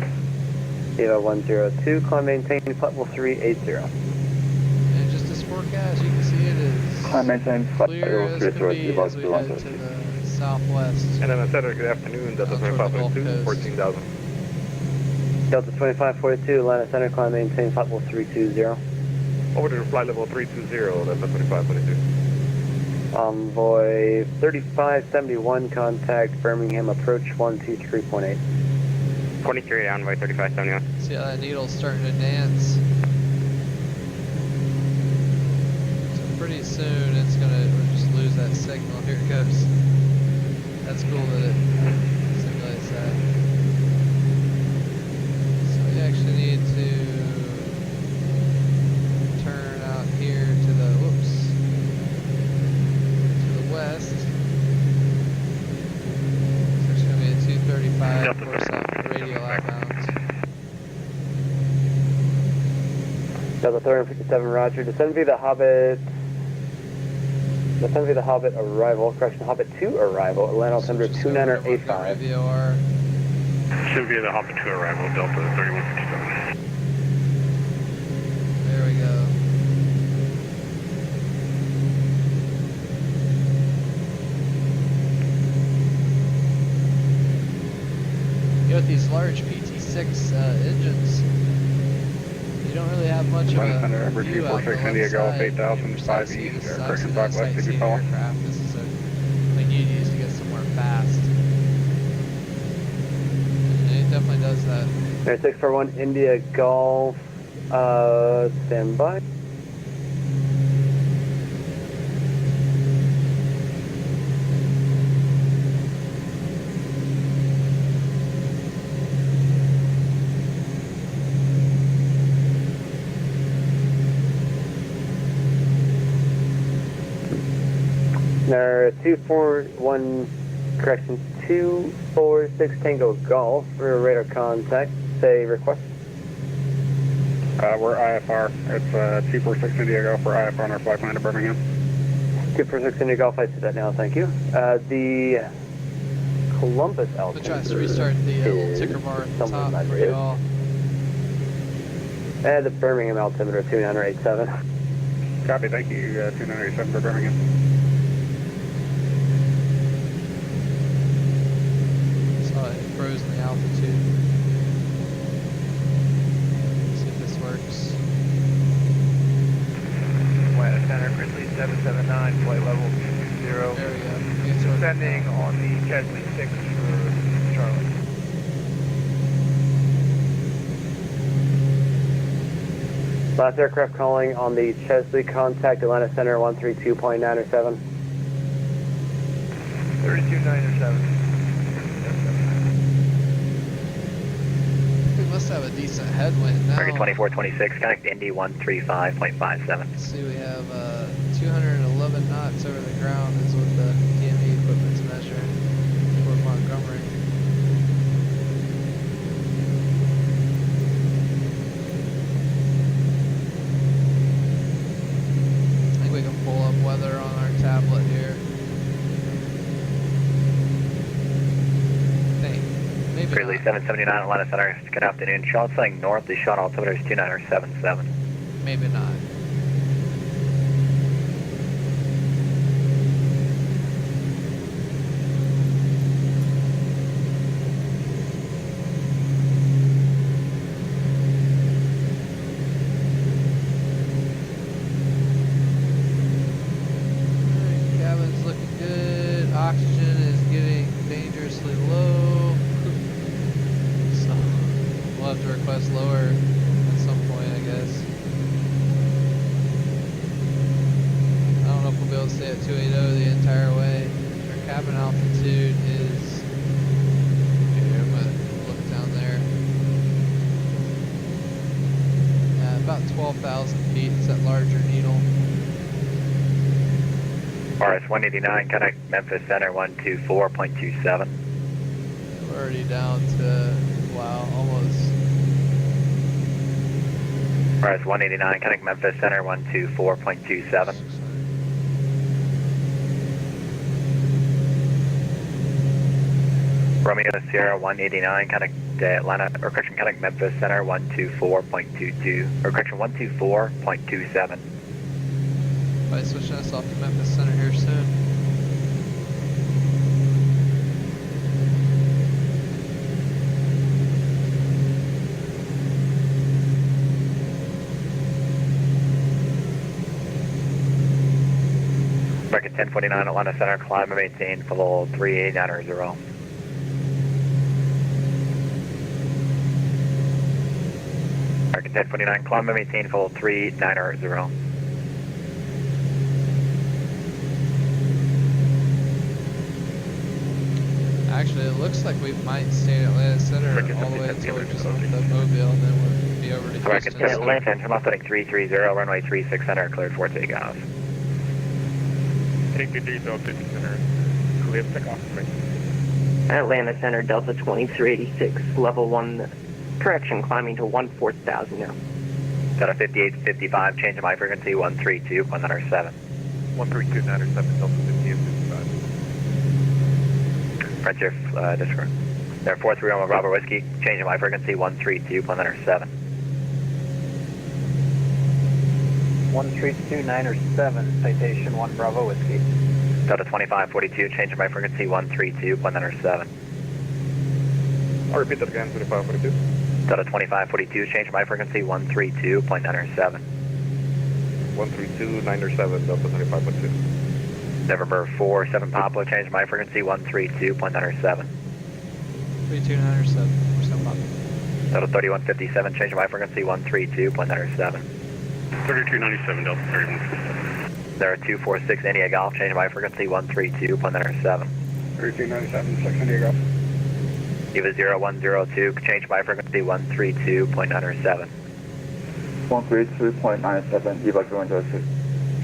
Eva 102, climb maintain flight level 380. And just as forecast, you can see it is Climb maintain flight clear level as can 330, be Eva as we head to 106. the southwest. And then Center, good afternoon, Delta Out toward the Gulf 2542, Coast. 14,000. Delta 2542, Atlanta Center, climb maintain flight level 320. Over to flight level 320, Delta 2542. Envoy 3571, contact Birmingham approach 123.8. 23 Envoy 3571. See how that needle's starting to dance. So pretty soon we'll just lose that signal. Here it goes. That's cool that it simulates that. So we actually need to turn out here to the, west. So there's going to be a 235 course out radial outbound. Delta 357, roger. Descend via the Hobbit. Descend via the Hobbit arrival. Correction, Hobbit 2 arrival. Atlanta altimeter 2985. VOR. Should be the Hobbit 2 arrival, Delta 3157. There we go. With these large PT6 engines, you don't really have much of a Center, Average view out the left India Golf side. 8000, 5 Sightseeing East, is correction, not southwest, sightseeing did you follow? aircraft. This is something you'd use to get somewhere fast. And it definitely does that. Air 641, India Golf, stand by. There 241, correction, 246 Tango Golf for radar contact. Say request. We're IFR. It's 246 India Golf for IFR on our flight plan to Birmingham. 246 India Golf, I see that now, thank you. The Columbus We'll altimeter try to restart the little ticker bar at the top for you all. And the Birmingham altimeter 2987. Copy, thank you. 2987 for Birmingham. Saw it froze in the altitude. See if this works. Atlanta Center, Grizzly 779, flight level 20. There we go. Descending on the Chesley 6 for Charlie. Last aircraft calling on the Chesley, contact Atlanta Center 132.907. 32907. We must have a decent headwind now. Target 2426, connect Indy 135.57. Let's see, we have 211 knots over the ground is what the DME equipment's measuring for Montgomery. I think we can pull up weather on our tablet here. I think. Maybe Grizzly 779 Atlanta Center, good afternoon. Sean saying north is Sean altimeter is 2977. Maybe not. Alright, cabin's looking good. Oxygen is getting dangerously low. So we'll have to request lower at some point, I guess. I don't know if we'll be able to stay at 280 the entire way. Our cabin altitude is, here, I'm gonna look down there. Yeah, about 12,000 feet. It's that larger needle. RS 189, connect Memphis Center 124.27. We're already down to, wow, almost. RS 189, connect Memphis Center 124.27. Romeo Sierra 189, connect Atlanta, or correction, connect Memphis Center 124.22, or correction 124.27. Probably switching us off to Memphis Center here soon. American 1049 Atlanta Center, climb and maintain for level 3890. American 1049, climb and maintain for level 3990. Actually, it looks like we might stay at Atlanta Center all the way until we're just on the Mobile, and then we'll be over to American Houston. 10 Atlanta, turn off heading 330, runway 36 center, cleared for takeoff. Take the detail 50 center, clear takeoff. Atlanta Center, Delta 2386, level 1, correction, climbing to 14,000 now. Delta 5855, change of my frequency 132.97. 132.97, Delta 5855. French Air Discord. There 431 Bravo Whiskey, change of my frequency 132.97. 132.97, citation 1 Bravo Whiskey. Delta 2542, change of my frequency 132.97. I'll repeat that again, 2542. Delta 2542, change of my frequency 132.97. 132.97, Delta 2542. November 47 Papa, change of my frequency 132.97. 3297, we're still Papa. Delta 3157, change of my frequency 132.97. 3297, Delta 3157. There are 246 India Golf, change of my frequency 132.97. 3297, 6 India Golf. Eva 0102, change my frequency 132.97. 132.97, Eva 0102.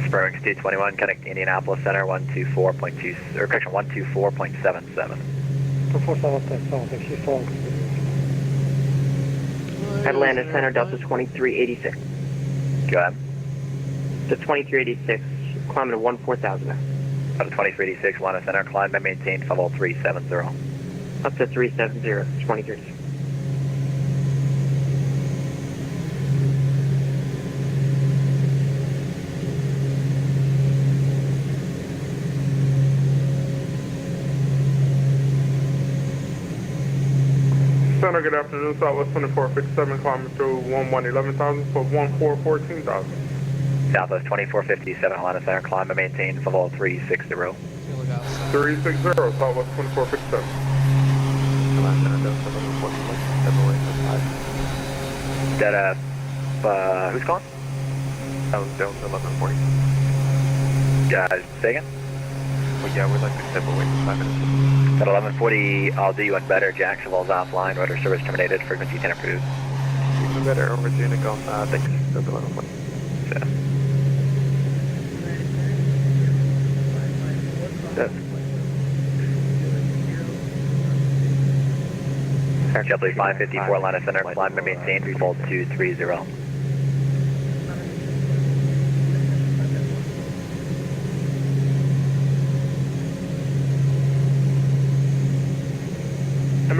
Spurwings 221, connect Indianapolis Center 124.2, or correction 124.77. Atlanta Center, Delta 2386. Go ahead. The 2386, climbing to 14,000 now. Delta 2386, Atlanta Center, climb and maintain level 370. Up to 370, 2386. Center, good afternoon. Southwest 2457, climbing through 11,000 for 14,000. Southwest 2457, Atlanta Center, climb and maintain level 360. 360, Southwest 2457. Atlanta Center, Delta 1140, That, who's calling? that was Delta 1140. Say again? Well, yeah, we'd like to step away for 5 minutes. At 1140, I'll do you one better. Jacksonville's offline. Rotor service terminated. Frequency 10 approved. Even better. Over to Unico. Thanks. Delta 1140. JetBlue 554 Atlanta Center, climb and maintain level 230.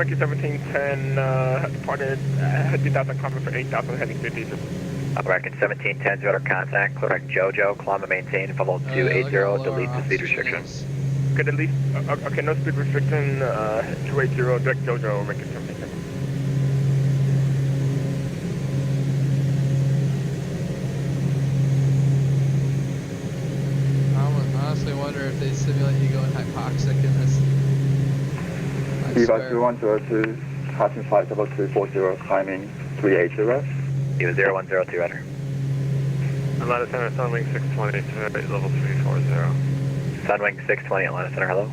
American 1710 departed, head 2000 climbing for 8,000 heading 50. American 1710, radar contact, correct Jojo, climb and maintain, level 280, delete the speed restriction. Okay, delete, okay, no speed restriction, 280, direct Jojo, American 1710. I honestly wonder if they simulate you going hypoxic in this. Evac 0102, passing flight level 240, climbing 380 left. Eva 0102, radar. Atlanta Center, Sunwing 620 to level 340. Sunwing 620, Atlanta Center, hello.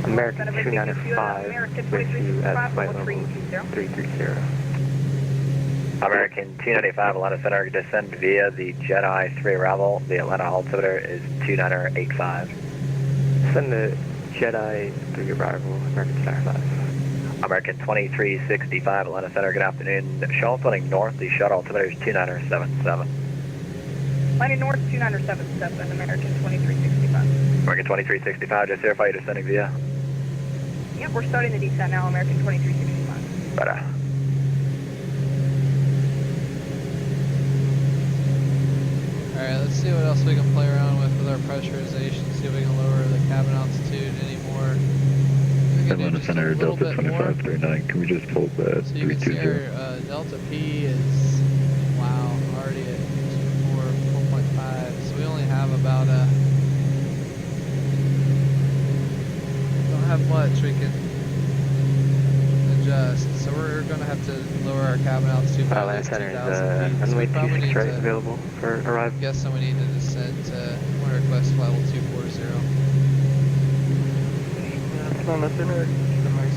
American 295 with you at flight level 330. American 295, Atlanta Center, descend via the Jedi 3 arrival. The Atlanta altimeter is 2985. Send the Jedi 3 arrival, American 295. American 2365, Atlanta Center, good afternoon. Shuttle floating north, the shuttle altimeter is 2977. Landing north, 2977, American 2365. American 2365, just verify you're descending via. Yep, we're starting the descent now, American 2365. Right. Alright, let's see what else we can play around with our pressurization, see if we can lower the cabin altitude anymore. Atlanta Center, Delta 2539, can we just hold that 320? So you can see our Delta P is, wow, already at 4.5, so we only have about don't have much we can adjust, so we're going to have to lower our cabin altitude by at least 2,000 feet. So we probably need to, available for arrival. I guess we need to descend to, I want to request flight level 240. Atlanta Center,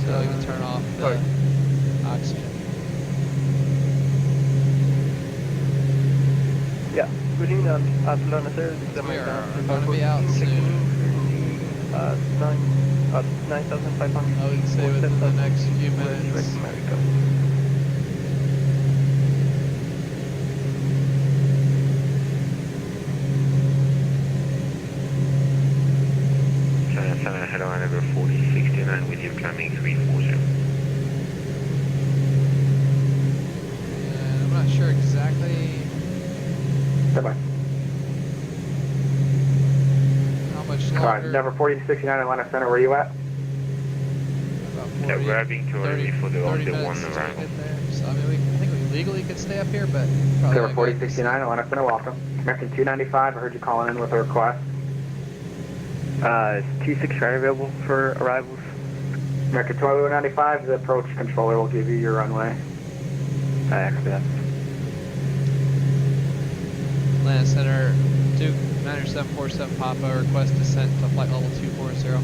So we can turn off the oxygen. Yeah, good evening, Atlanta Center. We are going to be out soon. 9,500. I would say within the next few minutes. Atlanta Center, head on over 4069 with you climbing 340. And I'm not sure exactly Bye-bye. how much longer. Alright, number 4069 Atlanta Center, where are you at? Yeah, we're having to early for the one arrival. So I mean, I think we legally could stay up here, but probably Number 4069 Atlanta Center, welcome. American 295, I heard you calling in with a request. Is 26 right available for arrivals? American 295, the approach controller will give you your runway. I accept. Atlanta Center, Duke 9747 Papa, request descent to flight level 240.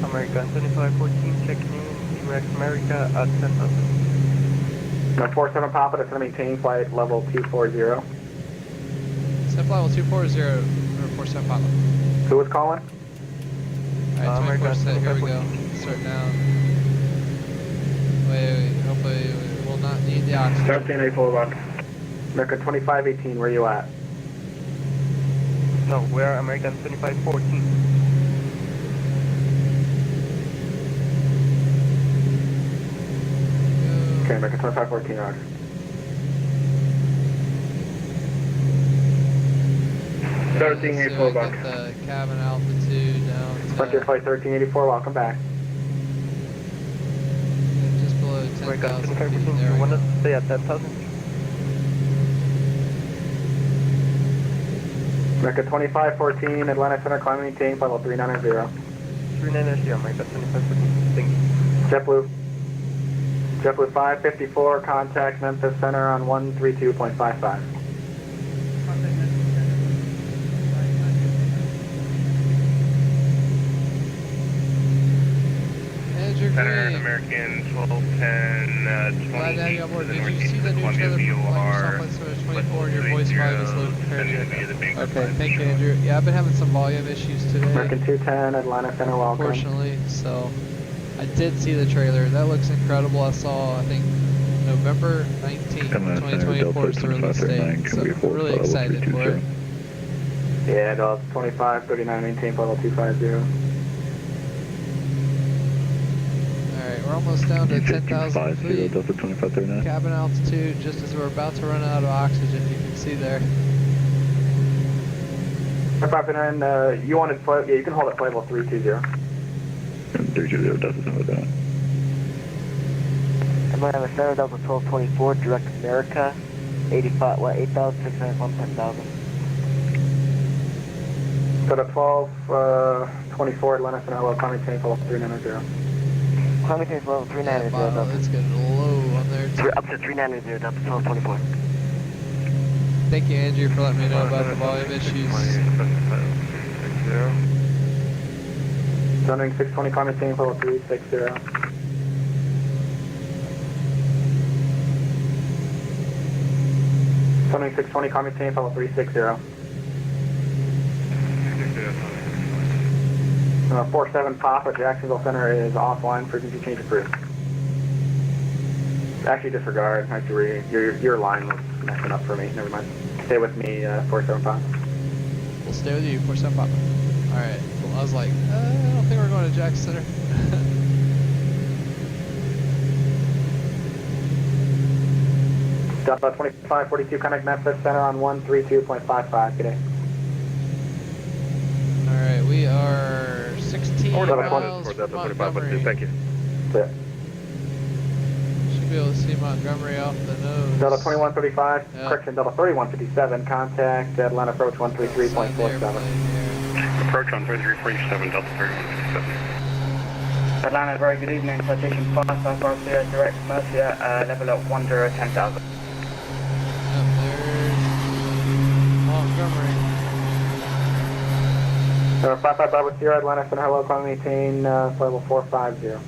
American 2514 checking in, US America at 10,000. No, 47 Papa, that's going to maintain flight level 240. Descent flight level 240 or 47 Papa. Who was calling? Alright, 24%, here we go. Start down. Wait, hopefully we will not need the oxygen. 1384 American 2518, where are you at? No, we're American 2514. Okay, American 2514, roger. So get the cabin altitude down to Frontier Flight 1384, welcome back. just below 10,000 feet. There You want we us go. to stay at 10,000? American 2514, Atlanta Center, climbing maintain, level 390. 390, American 2514, thank you. JetBlue. JetBlue 554, contact Memphis Center on 132.55. Center, American 1210, 20 Glad to have you on board. to the Did you northeast see the of new Columbia trailer from VOR, Microsoft Flight Service 24? Your voice file is low compared to via the Baker Okay, Flight thank you, Control. Andrew. Yeah, I've been having some volume issues today, American 210, Atlanta Center, welcome. unfortunately, so I did see the trailer. That looks incredible. I saw, I think, November 19th, 2024 is the release date. So I'm really excited for it. Yeah, Delta 2539, maintain flight level 250. Alright, we're almost down to 10,000 feet. Delta 2539. Cabin altitude, just as we're about to run out of oxygen, you can see there. 2539, you wanted flight, yeah, you can hold at flight level 320. 320, Delta 2539. Atlanta Center, Delta 1224, direct America, 8,601, 10,000. So the 1224 Atlanta Center, hello, climbing maintain flight level 390. Climbing maintain flight level 390. Wow, it's getting low on there too. Up to 390, Delta 1224. Thank you, Andrew, for letting me know about the volume issues. Running 620, climbing maintain flight level 360. Running 620, climbing maintain flight level 360. 47 Papa, Jacksonville Center is offline, frequency change approved. Actually disregard, actually your line was messing up for me, never mind. Stay with me, 47 Papa. We'll stay with you, 47 Papa. Alright, cool. I was like, I don't think we're going to Jackson Center. Delta 2542, connect Memphis Center on 132.55 today. Alright, we are 16 miles from Montgomery. Thank you. Yeah. Should be able to see Montgomery off the nose. Delta 2135, Yep. correction, Delta 3157, contact Atlanta approach 133.47. Approach 133.47, Delta 3157. Atlanta, very good evening, citation 554 direct Mercia, level up 10, 10,000. Up there's Montgomery. 555 Sierra, Atlanta Center, hello, climb maintain, flight level 450. Yeah,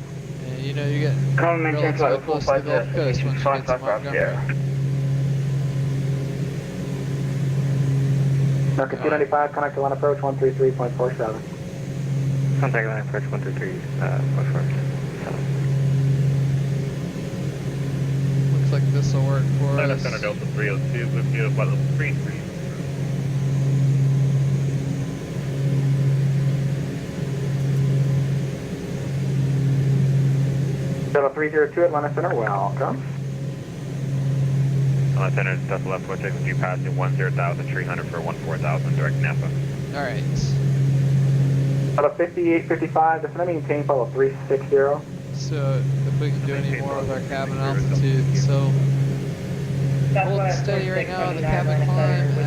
you know, you get Climb maintain flight relatively level close to the Gulf Coast once you get to Montgomery. American 295, connect Atlanta approach 133.47. Contact line approach 133.47. Looks like this will work for Atlanta us. Center, Delta 302, with you, flight level 33. Delta 302, Atlanta Center, welcome. Atlanta Center, Delta left 46, with you passing 10,300 for 14,000, direct Napa. Alright. Delta 5855, that's going to maintain flight level 360. So, if we can do any more with our cabin altitude, so holding steady right now on the cabin climb at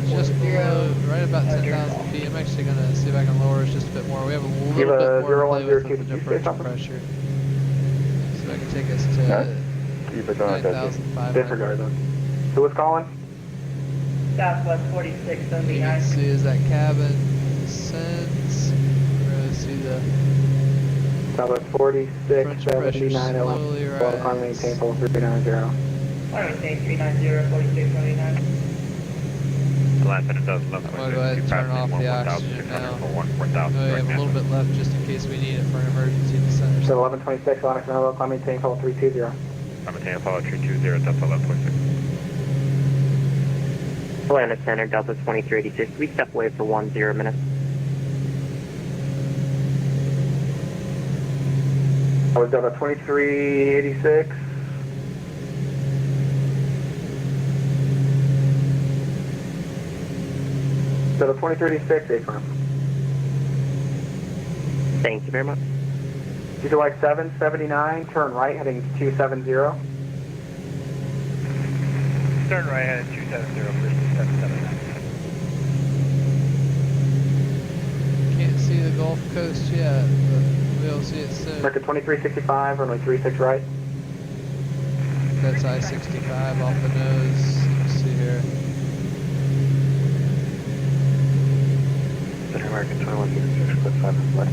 just below, right about 10,000 feet. I'm actually going to see if I can lower us just a bit more. We have a little bit more to play with the differential pressure. So I can take us to 9,500. Disregard them. Who was calling? Southwest 46, You can 79. see as that cabin descends, we're going to see the Southwest 46, French pressure 79, slowly well, climb maintain rise. flight level 390. Why don't we say 390, 46, 79? Atlanta Center, Delta left I'm going to go ahead and turn off the oxygen now. for We 14,000, have direct a little Napa. bit left just in case we need it for an emergency descent or So something. 1126, Atlanta Center, hello, climb maintain flight level 320. I'm maintain Apollo 320, Delta left 46. Atlanta Center, Delta 2386. We step away for 10 minutes. I was Delta 2386. Delta 2386, affirm. Thank you very much. July 779, turn right, heading 270. Turn right headed 270 for 779. Can't see the Gulf Coast yet, but we'll see it soon. American 2365, runway 36 right. That's I-65 off the nose. Let's see here. Center American 2166, clip 5 left.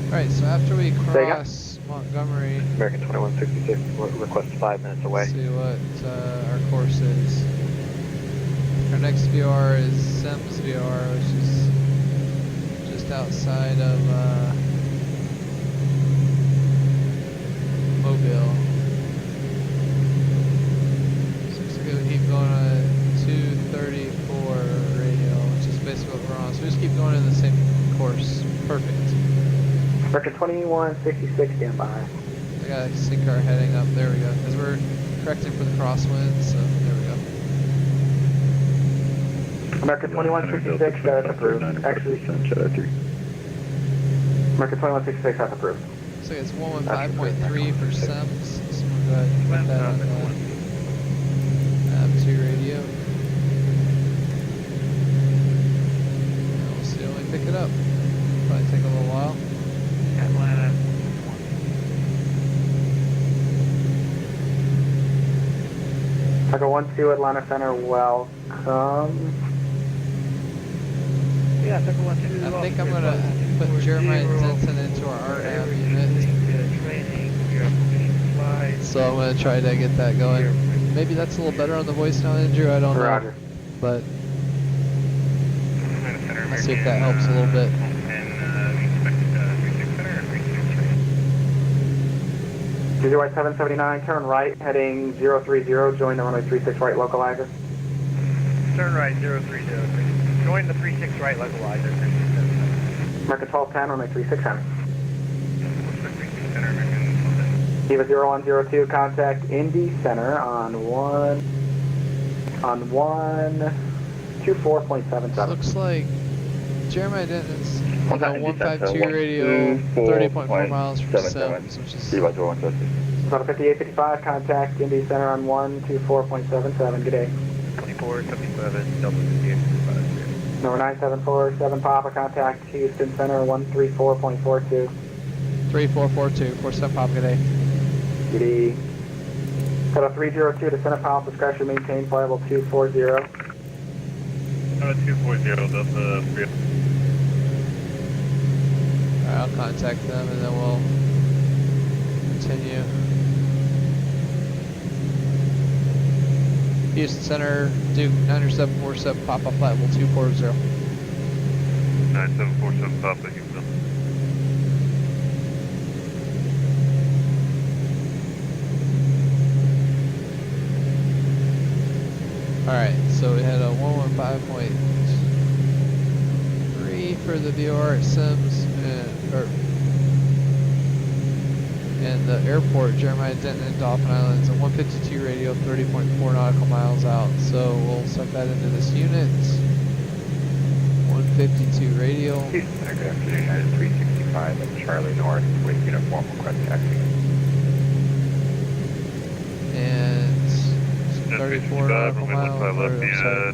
Alright, so after we cross Montgomery, American 2166, request 5 minutes away. let's see what our course is. Our next VR is Sims VR, which is just outside of Mobile. So it's going to keep going on 234 radio, which is basically what we're on. So we just keep going in the same course. Perfect. Record 2166, stand by. I got a sync car heading up. There we go. Because we're correcting for the crosswind, so there we go. American 2166, that's approved. Actually, American 2166, that's approved. So it's 115.3 for SEMS. So we'll go ahead and put that on the AB2 radio. And we'll see when we pick it up. Probably take a little while. Atlanta. Echo 12, Atlanta Center, welcome. Yeah, Echo 12. I think I'm going to put Jeremiah Denton into our RNAV unit. So I'm going to try to get that going. Maybe that's a little better on the voice now, Andrew. I don't know. But let's see if that helps a little bit. KCHA 779, turn right, heading 030, join the runway 36 right localizer. Turn right, 030. Join the 36 right localizer. American 1210, runway 36 center. Eva 0102, contact Indy Center on 124.77. Looks like Jeremiah Denton's on the 152 radio, 30.4 miles from SEMS, which is... About 5855, contact Indy Center on 124.77. Good day. 2477, double 5855. Number 9747, Papa, contact Houston Center 134.42. 3442, 47 Papa, good day. Good day. Cut 302 to Center Palace, discretion maintain, flight level 240. 240, that's the 3. Alright, I'll contact them and then we'll continue. Houston Center, Duke 9747, Papa, flight level 240. 9747, Papa, Houston. Alright, so we had a 115.3 for the VOR at SEMS, and the airport, Jeremiah Denton and Dauphin Island, is a 152 radio, 30.4 nautical miles out. So we'll set that into this unit. 152 radio. Houston Center, good afternoon, United 365 at Charlie North, with uniform request taxi. And 34 nautical miles.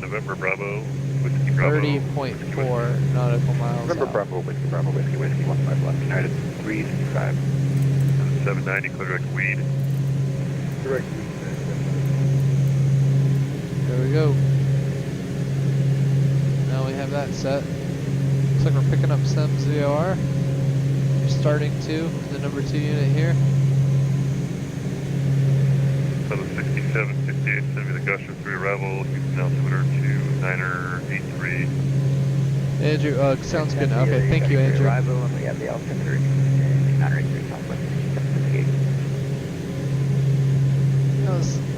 November Bravo, Whiskey Bravo. 30.4 nautical miles November out. Bravo, Whiskey Bravo, Whiskey, 15 left, United 365. 790, clear direct weed. Direct weed. There we go. Now we have that set. Looks like we're picking up SEMS VOR. We're starting to, the number 2 unit here. So the 6768, send me the Gusher 3 arrival, Houston altimeter to 9er83. Andrew, sounds good now. Okay, thank you, Andrew. Arrival, and we have the altimeter 9er83 Southwest.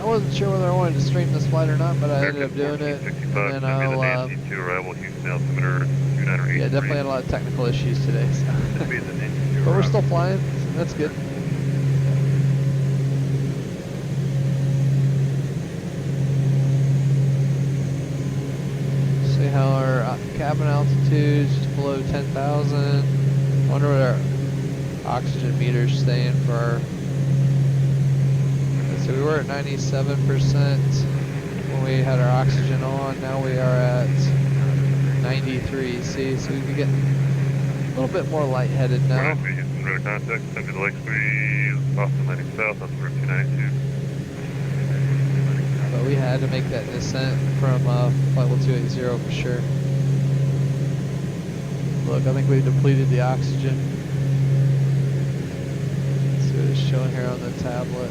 I wasn't sure whether I wanted to stream this flight or not, but I ended up doing it. And then I'll, arrival, Houston altimeter 2983. yeah, definitely had a lot of technical issues today. So. But we're still flying. That's good. See how our cabin altitude is just below 10,000. I wonder what our oxygen meter's staying for our... So we were at 97% when we had our oxygen on. Now we are at 93. See, so we can get a little bit more lightheaded now. Houston, radar contact, send me the Lake Squeeze, Boston landing south, that's route 292. But we had to make that descent from flight level 280 for sure. Look, I think we depleted the oxygen. Let's see what it's showing here on the tablet.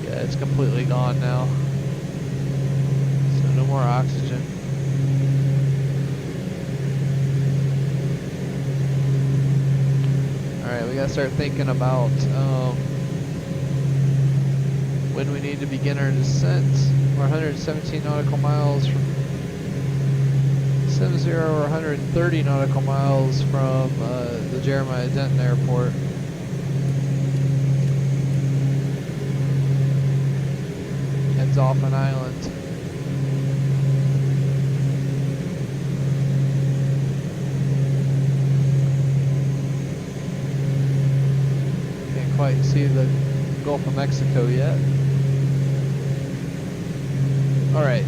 Yeah, it's completely gone now. So no more oxygen. Alright, we got gotta start thinking about when we need to begin our descent. We're 117 nautical miles from 70 or 130 nautical miles from the Jeremiah Denton Airport. And Dauphin Island. Can't quite see the Gulf of Mexico yet. Alright.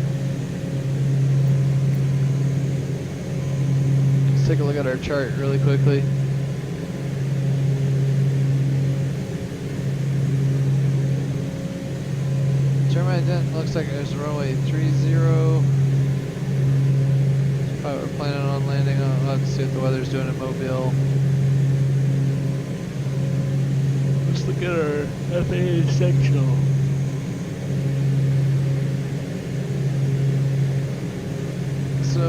Let's take a look at our chart really quickly. Jeremiah Denton looks like there's runway 30. Probably we're planning on landing on. Let's see what the weather's doing in Mobile. Let's look at our FAA sectional. So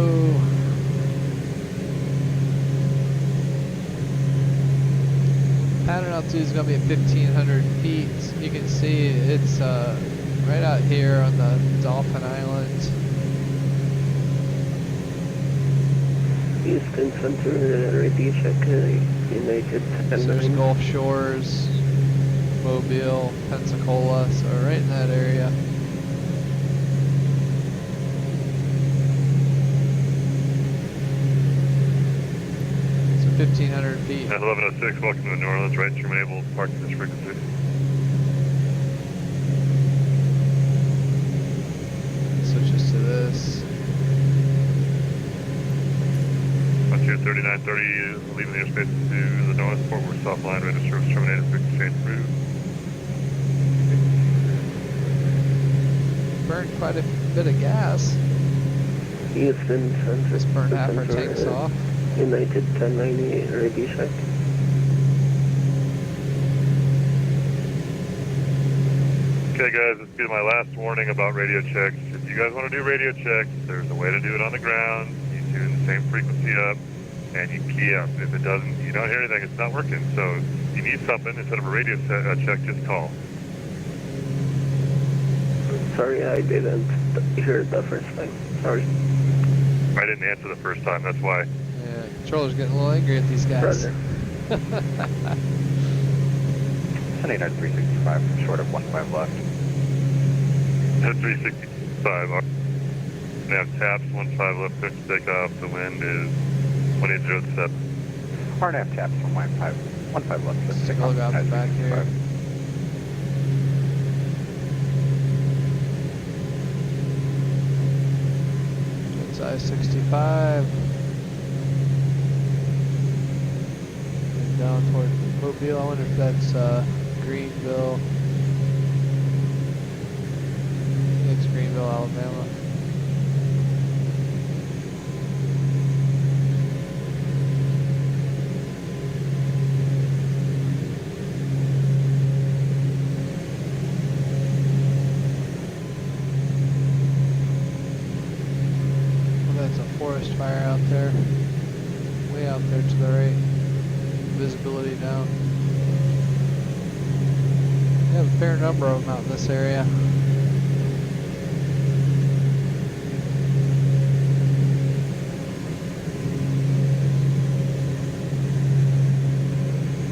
pattern altitude is going to be at 1,500 feet. You can see it's right out here on the Dauphin Island. Houston Center, ready check, United. So there's Gulf Shores, Mobile, Pensacola, so right in that area. So 1,500 feet. 1106, welcome to New Orleans, right turn enabled, parking this frequency. Switches to this. Frontier 3930, leaving the airspace to the north, Fort Worth soft line, ready to service terminated, frequency change approved. Burned quite a bit of gas. Houston Center. Just burned half our tanks off. United 1090, ready check. Okay guys, this will be my last warning about radio checks. If you guys want to do radio checks, there's a way to do it on the ground. You tune the same frequency up and you key up. If it doesn't, you don't hear anything, it's not working. So if you need something, instead of a radio check, just call. Sorry, I didn't hear it the first time. Sorry. I didn't answer the first time, that's why. Yeah, controller's getting a little angry at these guys. Brother. Sunday night 365, short of 15 left. Head 365. We have taps, 15 left, clear to take off. The wind is 1807. RNAV taps from 15 left. Let's take a look out the back here. It's I-65. And down toward Mobile. I wonder if that's Greenville. It's Greenville, Alabama. Well, that's a forest fire out there. Way out there to the right. Visibility down. We have a fair number of them out in this area.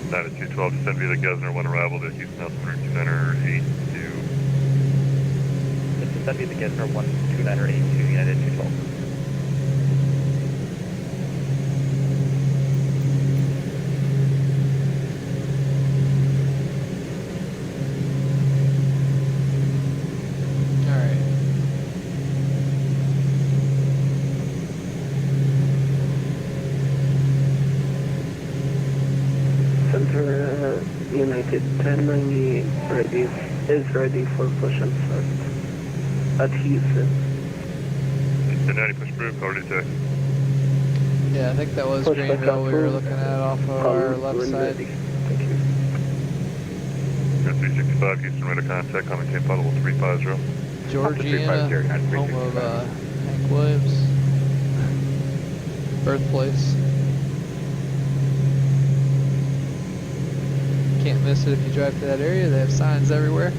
United 212, descend via the Gesner, one arrival to Houston Altimeter 2982. Descend via the Gesner 12982, United 212. United 1090 ready, is ready for push and start at Houston. 1090 push approved, already checked. Yeah, I think that was Greenville we were looking at off of our left side. Ready. Thank you. 365, Houston radar contact, coming Cape Audible 350. Georgiana, home of Hank Williams, birthplace. can't miss it if you drive to that area. They have signs everywhere.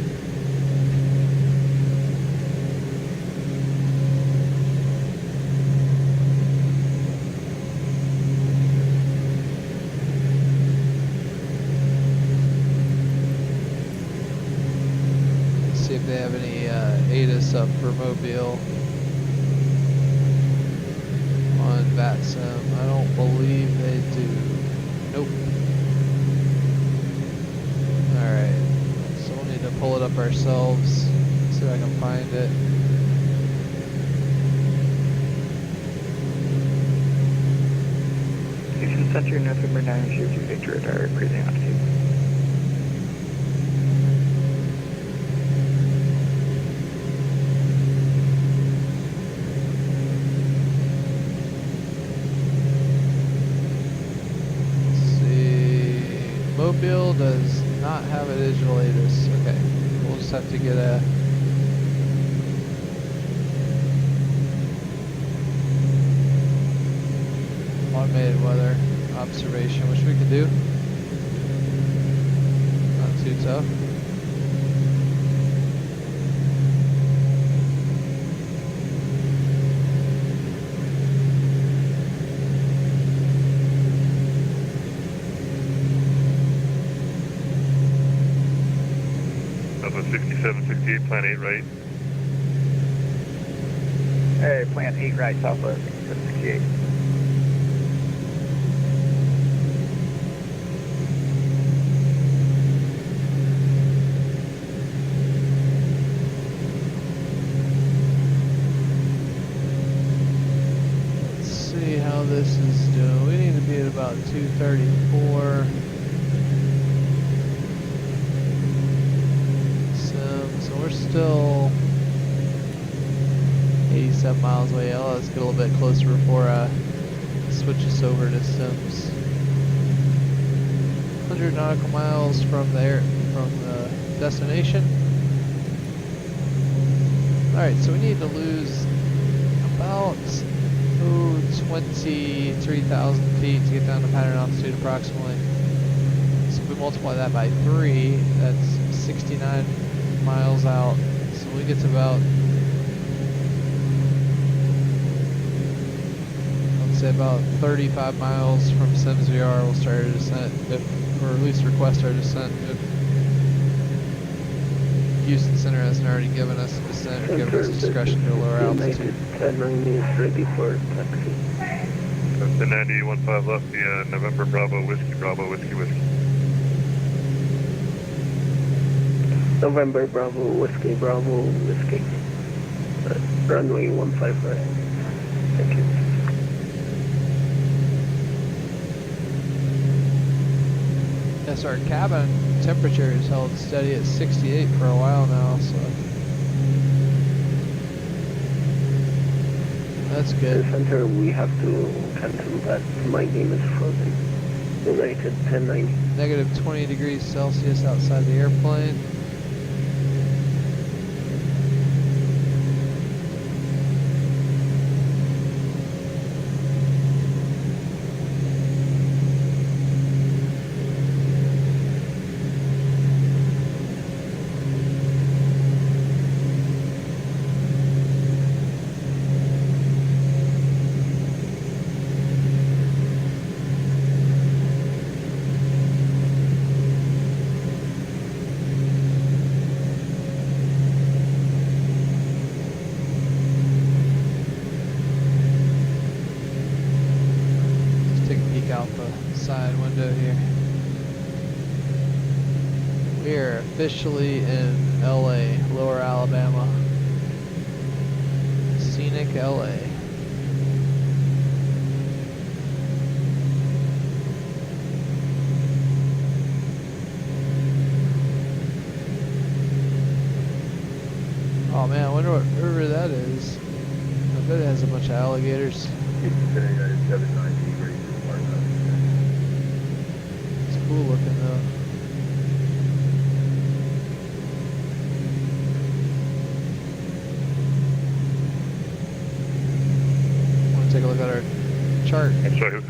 Let's see if they have any ATIS up for Mobile on VATSIM. I don't believe they do. Nope. Alright, so we'll need to pull it up ourselves, see if I can find it. Houston Center, November 9, 02 Victor Radar, cruising altitude. Mobile does not have a digital ATIS. Okay, we'll just have to get a automated weather observation, which we can do. Not too tough. Up at 67, 68, plan 8 right. Hey, plan 8 right, southwest, 6768. Let's see how this is doing. We need to be at about 234. So we're still 87 miles away. Oh, let's get a little bit closer before switch us over to Sims. 100 nautical miles from the destination. Alright, so we need to lose about 23,000 feet to get down to pattern altitude approximately. So if we multiply that by 3, that's 69 miles out. So we get to about, let's say about 35 miles from Sims VR, we'll start our descent, or at least request our descent if Houston Center hasn't already given us a descent or given us discretion to a lower altitude. 1090 is ready for taxi. 1090, 15 left, the November Bravo Whiskey, Whiskey. November Bravo Whiskey, Whiskey. Runway 15 right. Thank you. Yes, our cabin temperature is held steady at 68 for a while now, so that's good. Center, we have to cancel that. My game is frozen. United 1090. Negative 20 degrees Celsius outside the airplane. Out the side window here. We are officially in LA, Lower Alabama. Scenic LA. Oh man, I wonder what river that is. I bet it has a bunch of alligators. It's cool looking though. Want to take a look at our chart? I'm sorry, who?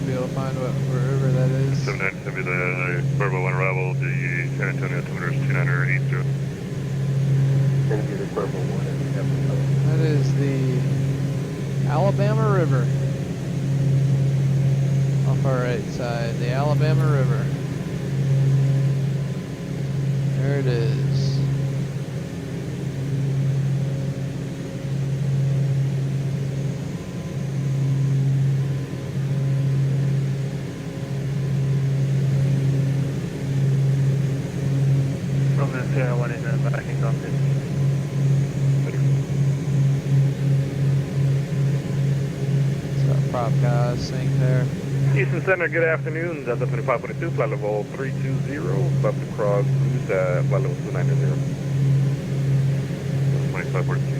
be able to find wherever that is. 79 be the Cuervo 1 arrival, the San Antonio altimeter is 2980. Then be the Cuervo 1 and that is the Alabama River. Off our right side, the Alabama River. There it is. Roman Sierra 1 in the backing Cockpit. Prop guys sync there. Houston Center, good afternoon. Delta 2542, flight level 320, about to cross cruise, flight level 290. 2542.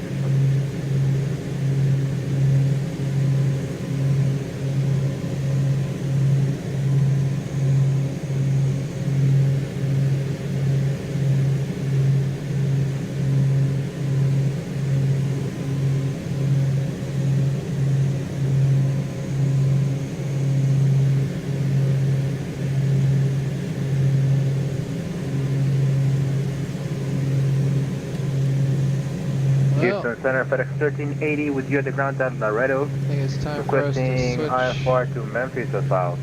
Center, FedEx 1380 with you at the ground at Laredo. I think it's time for us to switch. IFR to Memphis or south.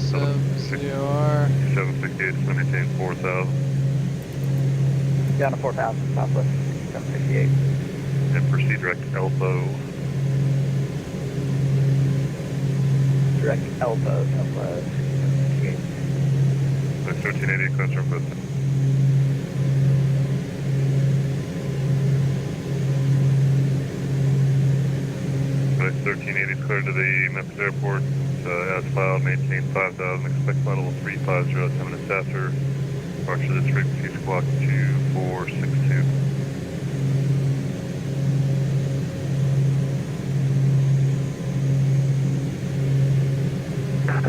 COR. 768, maintain 4,000. Down to 4,000, southwest 768. And proceed direct elbow. Direct elbow, southwest 768. 1380, confirm posted. Flight 1380 cleared to the Memphis airport. As filed, maintain 5,000. Expect flight level 350, 10 minutes after. Departure this frequency squawk 2462.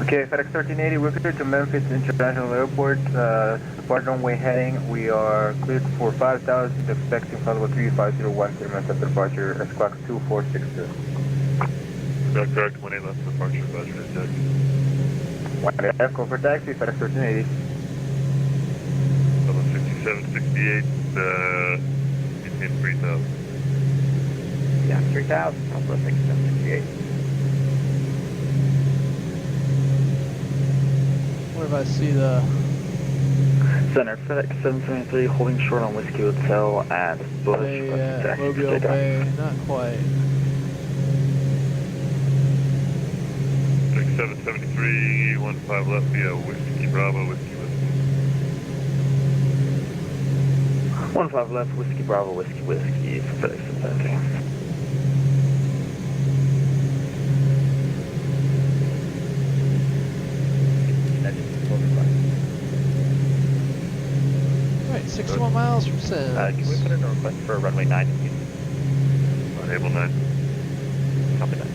Okay, FedEx 1380, we're cleared to Memphis International Airport. Departure runway heading. We are cleared for 5,000. Expecting flight level 3501, 10 minutes after departure. Squawk 2462. Correct, 1 left departure, advisory to taxi. 1 left, go for taxi, FedEx 1380. Level 6768, maintain 3,000. Yeah, 3,000, southwest 6768. Where if I see the Center, FedEx 773 holding short on Whiskey Hotel at Bush. Mobile Bay, not quite. 773, 15 left via Whiskey Bravo, Whiskey. 15 left, Whiskey Bravo, Whiskey for FedEx 773. Right, 61 miles from Sims. Can we put in a request for runway 9? Enable 9. Copy that.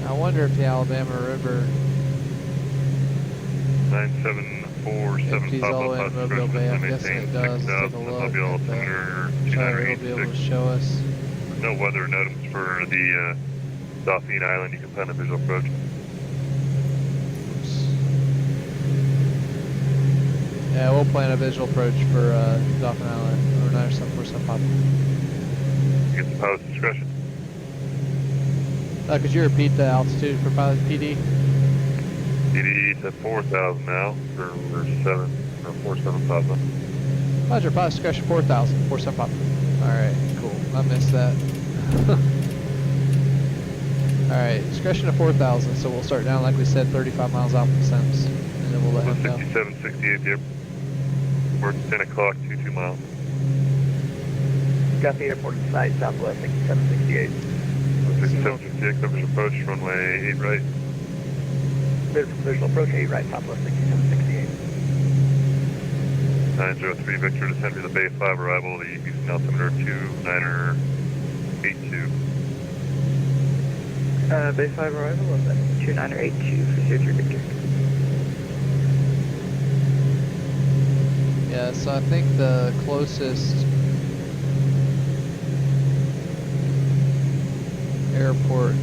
I wonder if the Alabama River 97475 all the way to Mobile Bay. I'm guessing it does. Let's take a look at the chart. It'll be able to show us. No weather notice for the Dauphin Island. You can plan a visual approach. Oops. Yeah, we'll plan a visual approach for Dauphin Island. Or 97475. You get the pilot's discretion. Could you repeat the altitude for pilot PD? PD to 4,000 now for 475. Roger, pilot discretion 4,000, 475. Alright, cool. I missed that. Alright, discretion to 4,000, so we'll start down, like we said, 35 miles out from Sims. And then we'll let him know. 6768 there. We're at 10 o'clock, 22 miles. Got the airport in sight, southwest 6768. 6768, covers approach, runway 8 right. Visual approach 8 right, southwest 6768. 903 Victor, descend to the Bay 5 arrival, the Houston altimeter 2982. Bay 5 arrival, was that 2982 for 03 Victor. Yeah, so I think the closest airport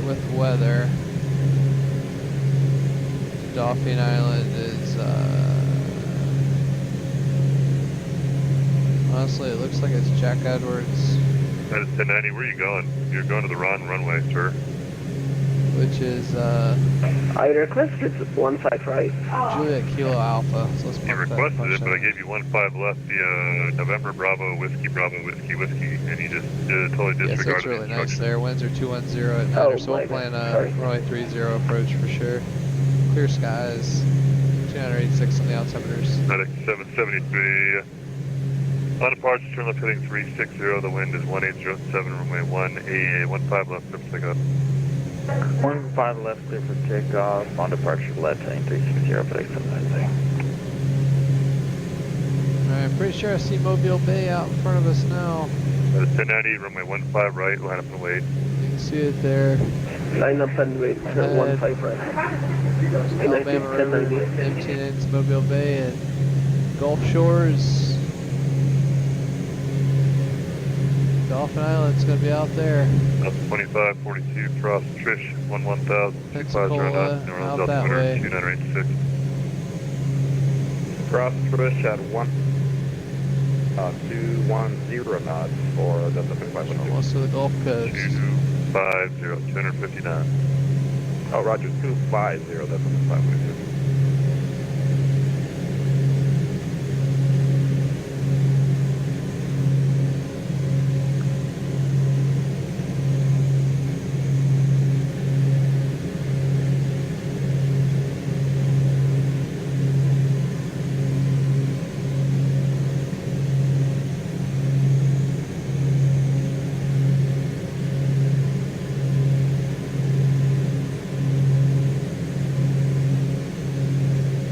with weather to Dauphin Island is, honestly, it looks like it's Jack Edwards. That is 1090, where are you going? You're going to the runway, sir. Which is, I requested 15 right. Juliet Kilo Alpha. So let's You requested it, but I gave you 15 left via November Bravo, Whiskey, Whiskey, and you just totally disregarded yeah, so it's really nice there. Winds are 210 at night, so we'll plan a runway 30 approach for sure. Clear skies, 286 on the altimeters. Medic 773. On departure, turn left heading 360. The wind is 1807, runway 1AA, 15 left, clear for takeoff. 15 left, clear for takeoff. On departure, left heading 360, FedEx 793. Alright, I'm pretty sure I see Mobile Bay out in front of us now. That is 1090, runway 15 right, line up and wait. You can see it there. Line up and wait, 15 right. Alabama River, emptying into Mobile Bay and Gulf Shores. Dauphin Island's going to be out there. Up 2542, cross Trish, 1000, Pensacola, out that way. 2986. Cross Trish at 210 knots for Delta 25. Almost to the Gulf Coast. 250, 259. Oh, Roger, 250, Delta 25.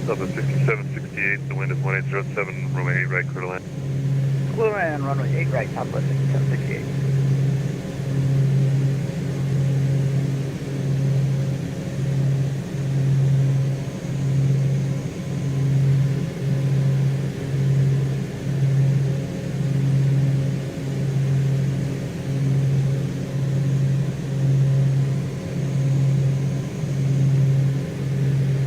Delta 6768, the wind is 1807, runway 8 right, clear to land. Clear and runway 8 right, Southwest 6768.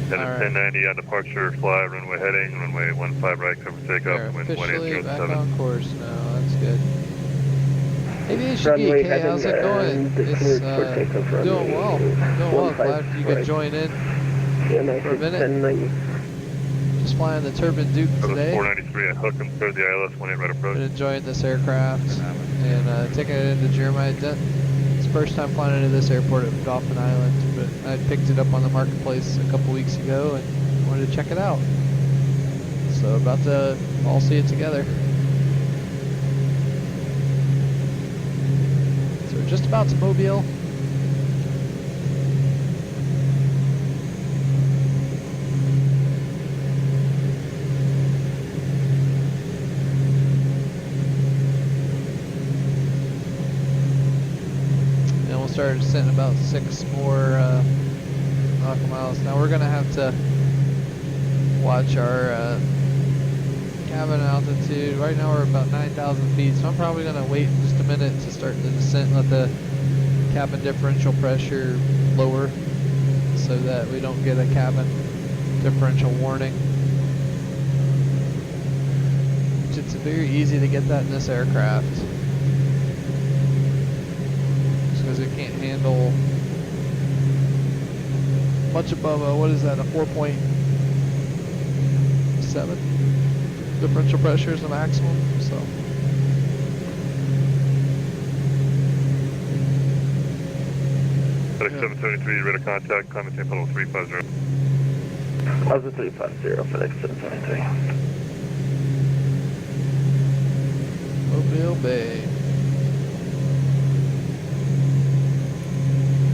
That is 1090 on departure, fly, runway heading, runway 15 right, cover takeoff, wind Officially back 1807. on course now, that's good. Aviation Runway Geek, hey, how's it going? It's doing well, glad you could join in for a minute. Just flying the Turbine Duke today. 493 at Hookham, clear the ILS 18 right approach. Been enjoying this aircraft and taking it into Jeremiah. It's the first time flying into this airport at Dauphin Island, but I picked it up on the marketplace a couple weeks ago and wanted to check it out. So about to all see it together. So we're just about to Mobile. Started sitting about 6 more nautical miles. Now we're gonna have to watch our cabin altitude. Right now we're about 9,000 feet, so I'm probably gonna wait just a minute to start the descent, let the cabin differential pressure lower so that we don't get a cabin differential warning. It's very easy to get that in this aircraft, because it can't handle much above what is that, a 4.7 differential pressure is the maximum, so. FedEx 773, ready to contact, climate tank level 350. Plaza 350, FedEx 773. Mobile Bay.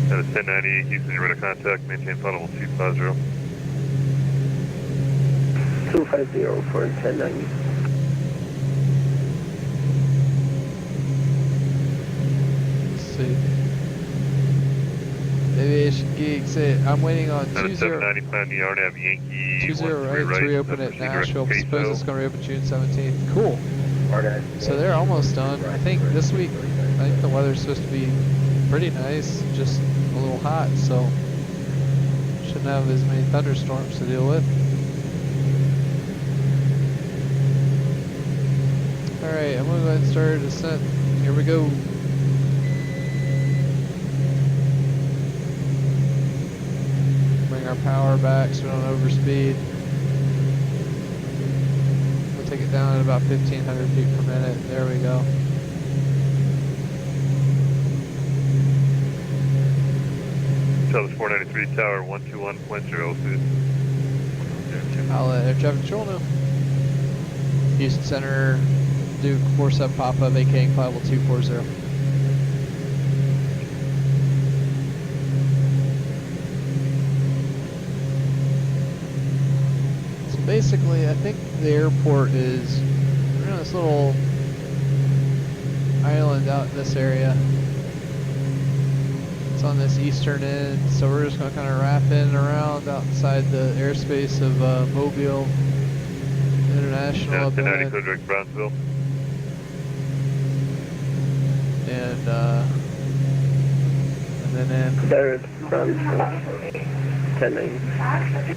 That is 1090, Houston, you're ready to contact, maintain flight level 250. 250 for 1090. Let's see. Aviation Geek. makes it, I'm waiting on 20 790, plan the RNAV Yankee 20 right to reopen at Nashville. Suppose it's going to reopen June 17th. Cool. So they're almost done. I think this week, I think the weather's supposed to be pretty nice, just a little hot, so shouldn't have as many thunderstorms to deal with. Alright, I'm going to go ahead and start a descent. Here we go. Bring our power back so we don't overspeed. We'll take it down at about 1,500 feet per minute. There we go. Telus 493 Tower 121.0, please. I'll let air traffic control know. Houston Center, Duke 47 Papa, vacating flight level 240. So basically, I think the airport is, we're on this little island out in this area. It's on this eastern end, so we're just going to kind of wrap in and around outside the airspace of Mobile International. 1090 code direct Brownsville. And then in Direct Brownsville. 1090.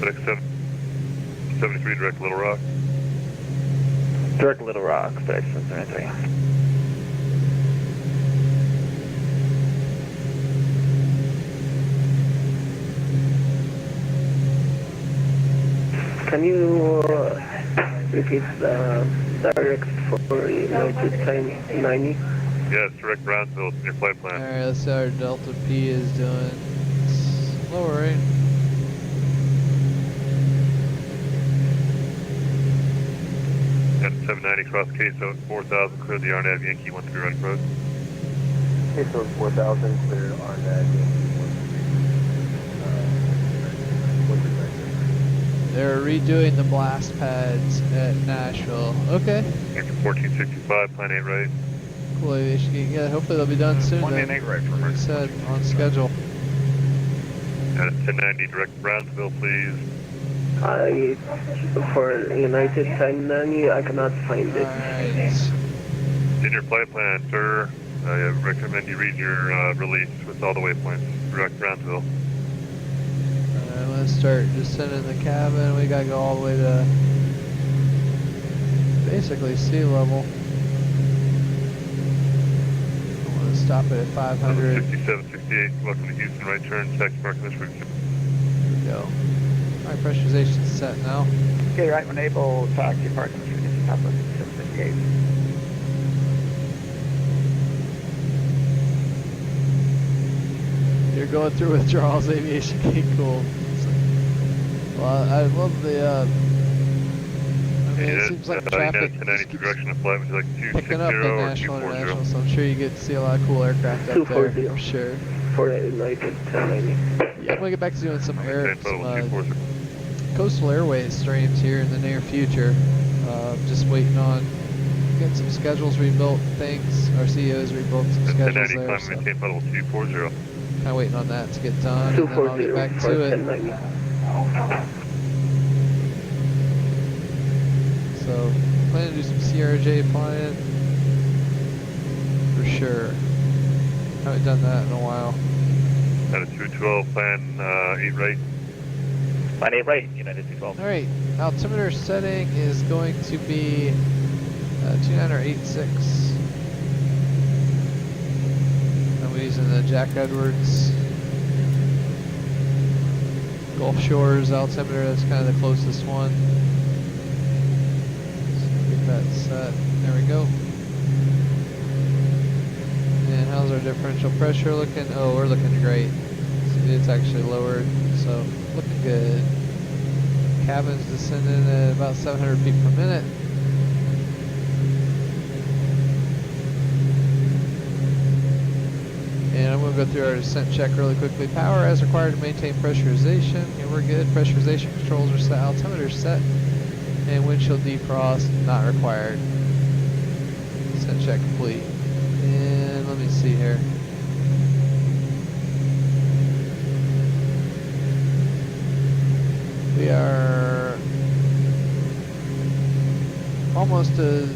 Direct 73 direct Little Rock. Direct Little Rock, direct 773. Can you repeat the direct for United 1090? Yes, direct Brownsville, it's in your flight plan. alright, let's see how our Delta P is doing. It's lowering. At 790 cross Queso at 4,000, clear the RNAV Yankee 13 right approach. Queso 4,000, clear RNAV Yankee 13 right. They're redoing the blast pads at Nashville. Okay. Yankee 1465, plan 8 right. Cool aviation geek. Yeah, hopefully they'll be done soon. One then. in 8 right for Like I said, on schedule. At 1090 direct Brownsville, please. For United 1090, I cannot find it. Alright. It's in your flight plan, sir. I recommend you read your release with all the waypoints. Direct Brownsville. Alright, let's start descending the cabin. We gotta go all the way to basically sea level. I want to stop it at 500. 5768, welcome to Houston, right turn, taxi parking this route. There we go. Alright, pressurization's set now. Okay, right, when able, taxi parking this route, top of 758. You're going through withdrawals, aviation geek, cool. Well, I love the, I mean, it seems like the traffic just keeps direction of flight, would you like picking up 260 in or National 240? International, so I'm sure you get to see a lot of cool aircraft up there, for sure. For United 1090. Yeah, I'm gonna get back to doing some Total 240. Coastal Airways streams here in the near future. Just waiting on getting some schedules rebuilt, things. Our CEO's rebuilt some schedules 1090, there, climb so maintain level 240. kind of waiting on that to get done, and then I'll get back to it. So, plan to do some CRJ flying for sure. Haven't done that in a while. At a 212, plan 8 right. Plan 8 right, United 212. Alright, altimeter setting is going to be 2986. And we're using the Jack Edwards Gulf Shores altimeter, that's kind of the closest one. So get that set. There we go. And how's our differential pressure looking? Oh, we're looking great. It's actually lowered, so looking good. Cabin's descending at about 700 feet per minute. And I'm going to go through our descent check really quickly. Power as required to maintain pressurization. And we're good. Pressurization controls are set. Altimeter set. And windshield defrost not required. Descent check complete. And let me see here. We are almost to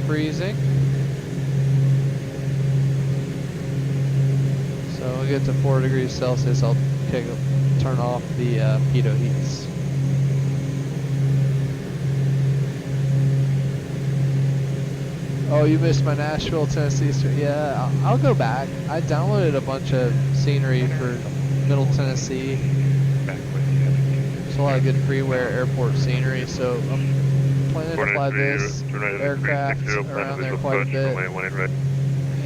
freezing. So when we get to 4 degrees Celsius, I'll turn off the pitot heats. Oh, you missed my Nashville, Tennessee stream. Yeah, I'll go back. I downloaded a bunch of scenery for Middle Tennessee. There's a lot of good freeware airport scenery, so I'm planning to fly this aircraft around there quite a bit.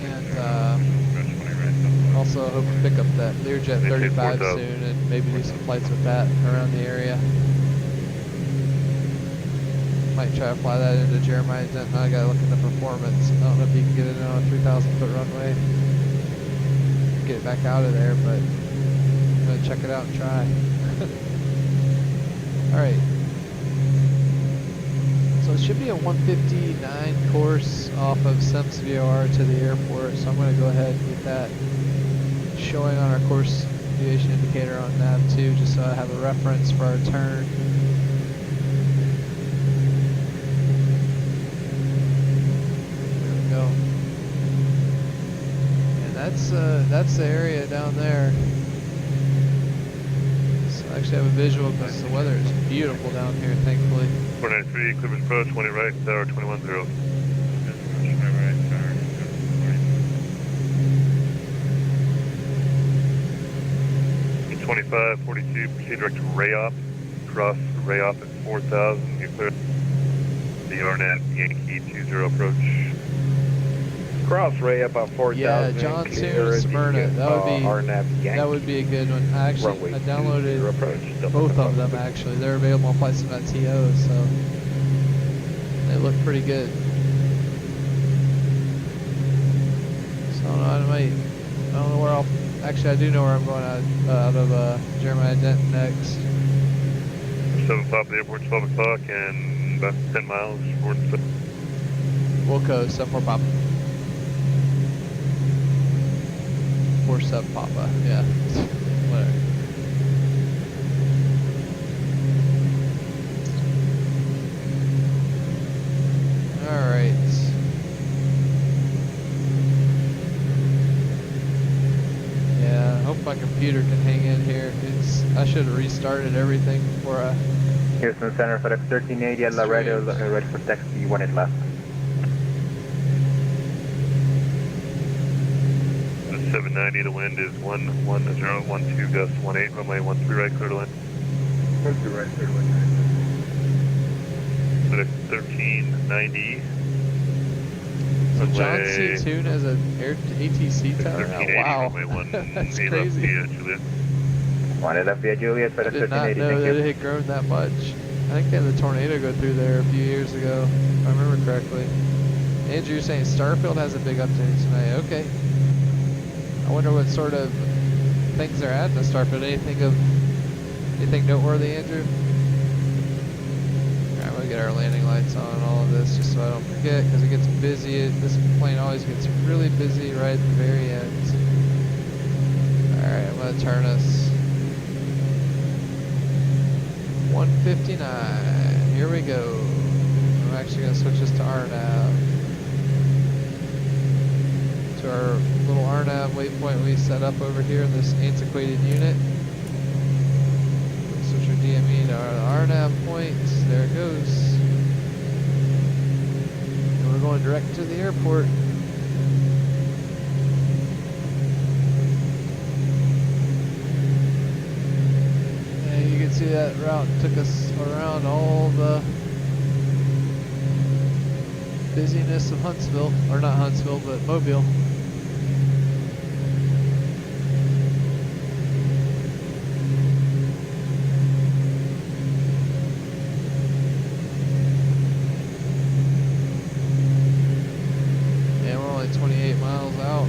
And also hope to pick up that Learjet 35 soon and maybe do some flights with that around the area. Might try to fly that into Jeremiah Denton. I gotta look at the performance. I don't know if you can get it on a 3,000 foot runway. Get it back out of there, but I'm gonna check it out and try. Alright. So it should be a 159 course off of Sims VOR to the airport, so I'm gonna go ahead and get that showing on our course deviation indicator on nav2, just so I have a reference for our turn. That's the area down there. So I actually have a visual because the weather is beautiful down here, thankfully. 493, Clippers approach, 20 right, tower 21-0. 2542, proceed direct to Rayop, cross Rayop at 4,000, you clear the RNAV Yankee 20 approach. Cross Ray up on 4,000. Yeah, John Sooner, Smyrna. That would be a good one. I downloaded both of them actually. They're available on flightsim.to, so they look pretty good. So I don't know where I'll. Actually, I do know where I'm going out of Jeremiah Denton next. 7 o'clock at the airport, 12 o'clock, and about 10 miles. Wilco, 74 Papa. 47 Papa, yeah. Whatever. Alright. Yeah, I hope my computer can hang in here. I should have restarted everything before I... Houston Center, FedEx 1380 at Laredo, ready for taxi, 1 left. 790, the wind is 11012, gust 18, runway 13 right, clear to land. 13 right, clear to land. FedEx 1390. So John C. Toon has an ATC tower now? Wow. That's crazy. Juliet. 1 left via Juliet, FedEx 1380, I did not know that it had grown that much. I think they had the tornado go through there a few years ago, if I remember correctly. Andrew, you're saying Starfield has a big update tonight. Okay. I wonder what sort of things they're adding to Starfield. Anything noteworthy, Andrew? Alright, we'll get our landing lights on and all of this just so I don't forget, because it gets busy. This plane always gets really busy right at the very end. Alright, I'm going to turn us 159. Here we go. I'm actually going to switch this to RNAV. To our little RNAV waypoint we set up over here in this antiquated unit. Switch our DME to our RNAV points. There it goes. And we're going direct to the airport. And you can see that route took us around all the busyness of Huntsville, or not Huntsville, but Mobile. Yeah, we're only 28 miles out.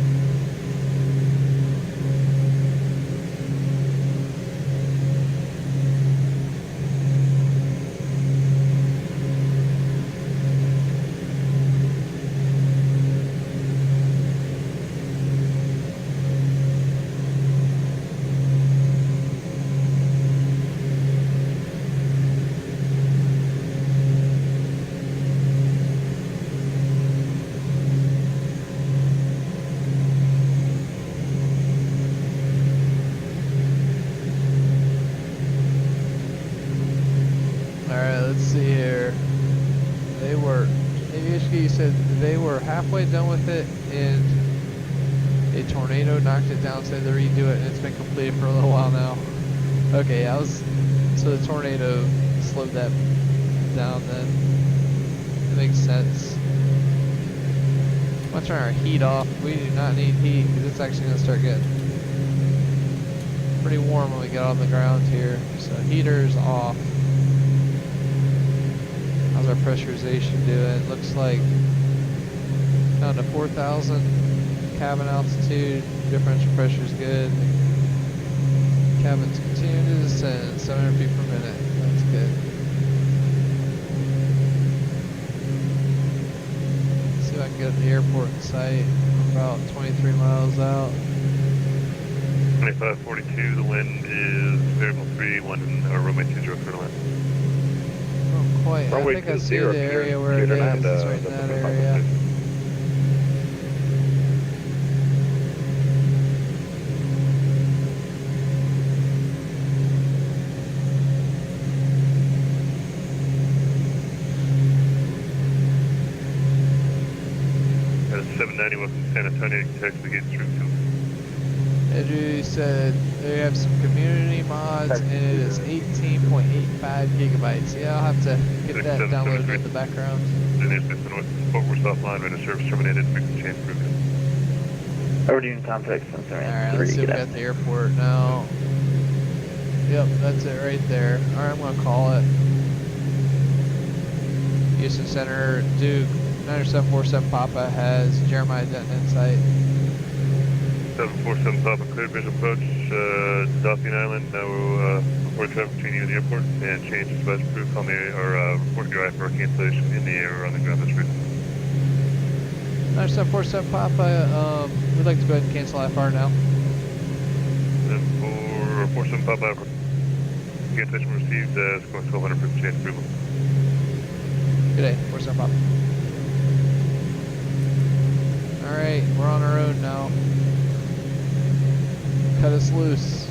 let's see here. They were, you said they were halfway done with it and a tornado knocked it down, said to redo it, and it's been completed for a little while now. Okay, so the tornado slowed that down then. That makes sense. I'm gonna turn our heat off. We do not need heat because it's actually gonna start getting pretty warm when we get on the ground here. So heater's off. How's our pressurization doing? Looks like down to 4,000 cabin altitude. Differential pressure is good. Cabin's continuing to descend 700 feet per minute. That's good. Let's see if I can get to the airport in sight. We're about 23 miles out. 2542, the wind is variable 3, runway 20 for the wind. Not quite. I think I see the area where it is. It's right in that area. At 790, welcome to San Antonio, text the gate through to. Andrew said they have some community mods and it is 18.85 gigabytes. Yeah, I'll have to get that downloaded in the background. Fort Worth offline, radar service terminated, frequency change approved. Over to Unit Tom 6, I'm sorry. Alright, let's see if we got the airport now. Yep, that's it right there. Alright, I'm gonna call it. Houston Center, Duke, 9747 Papa has Jeremiah Denton in sight. 747 Papa, clear visual approach, Dauphin Island, no report traffic between you and the airport, and change is best approved, call me, or report your IFR cancellation in the air or on the ground, that's right. 9747 Papa, we'd like to go ahead and cancel IFR now. 747 Papa, cancellation received, score 1200 for change approval. Good day, 47 Papa. Alright, we're on our own now. Cut us loose.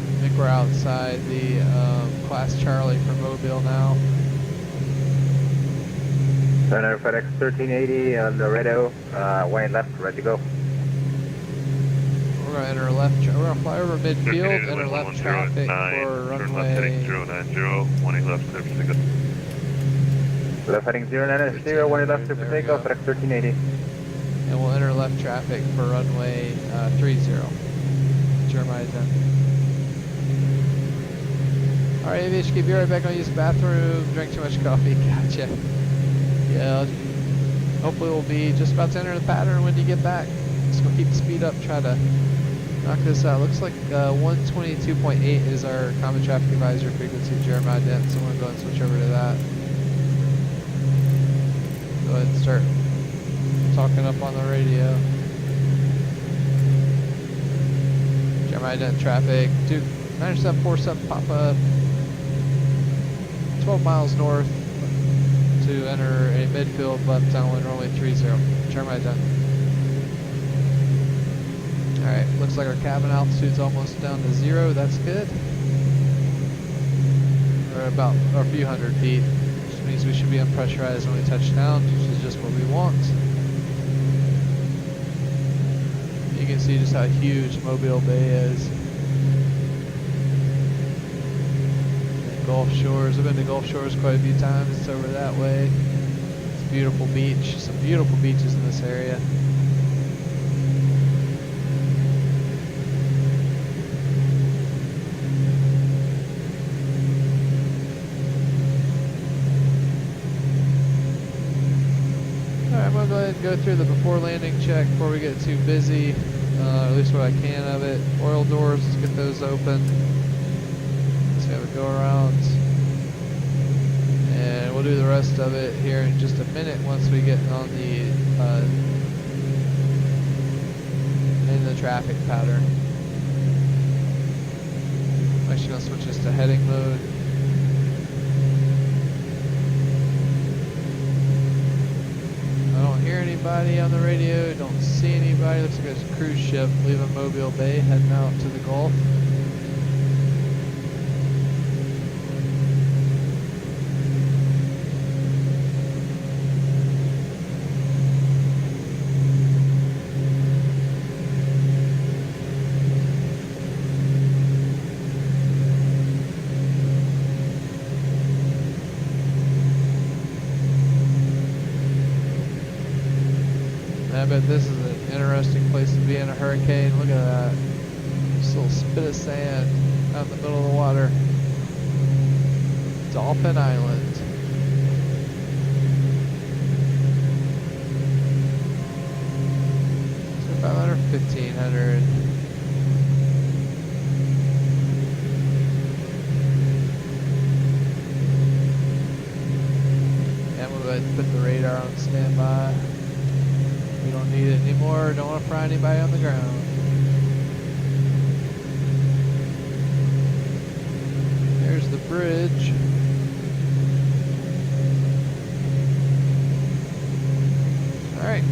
I think we're outside the Class Charlie for Mobile now. Center FedEx 1380 on the radio, one left, ready to go. We're going to enter left, we're going to fly over midfield, enter left traffic for runway. Heading 090, 18 left, clear for takeoff. Left heading 090, 18 left, clear for takeoff, FedEx 1380. And we'll enter left traffic for runway 30. Jeremiah Denton. Alright, AVHK, be right back. I'll use the bathroom, drink too much coffee, gotcha. Yeah, hopefully we'll be just about to enter the pattern when you get back. Just gonna keep the speed up, try to knock this out. Looks like 122.8 is our common traffic advisory frequency, Jeremiah Denton, so I'm gonna go ahead and switch over to that. Go ahead and start talking up on the radio. Jeremiah Denton traffic, Duke 9747 Papa, 12 miles north to enter a midfield left downwind runway 30. Jeremiah Denton. Alright, looks like our cabin altitude's almost down to 0, that's good. We're about a few hundred feet, which means we should be unpressurized when we touch down, which is just what we want. You can see just how huge Mobile Bay is. Gulf Shores, I've been to Gulf Shores quite a few times, it's over that way. It's a beautiful beach, some beautiful beaches in this area. Alright, I'm going to go ahead and go through the before landing check before we get too busy, at least what I can of it. Oil doors, let's get those open. Have it go around, and we'll do the rest of it here in just a minute once we get on the in the traffic pattern. I'm actually going to switch us to heading mode. I don't hear anybody on the radio, don't see anybody. Looks like there's a cruise ship leaving Mobile Bay, heading out to the Gulf. I bet this is an interesting place to be in a hurricane. Look at that. Just a little spit of sand out in the middle of the water. Dauphin Island. So 500, 1500. And we'll go ahead and put the radar on standby. We don't need it anymore. Don't want to fry anybody on the ground. There's the bridge. All right.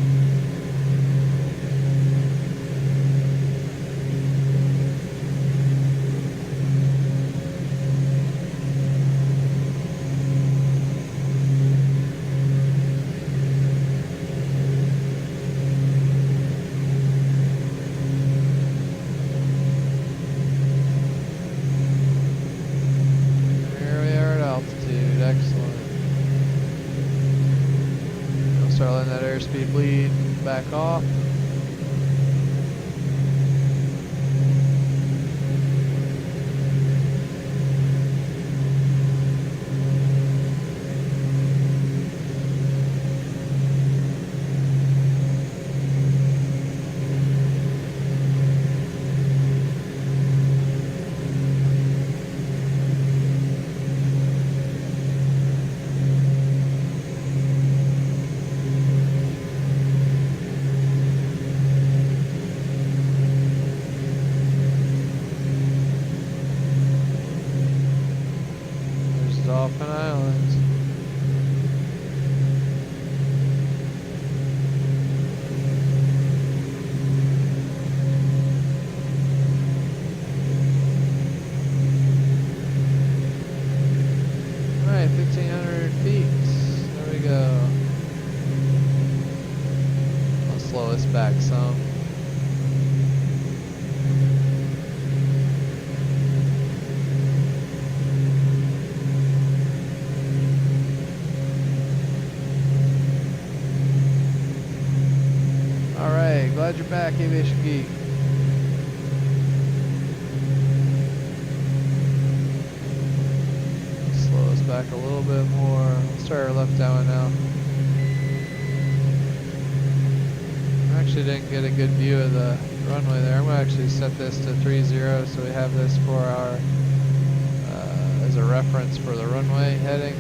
Start letting that airspeed bleed back off. Dauphin Island. Alright, 1,500 feet. There we go. I'll slow us back some. Glad you're back, Aviation Geek. Slow us back a little bit more. Let's try our left down now. I actually didn't get a good view of the runway there. I'm going to actually set this to 30 so we have this for our as a reference for the runway heading.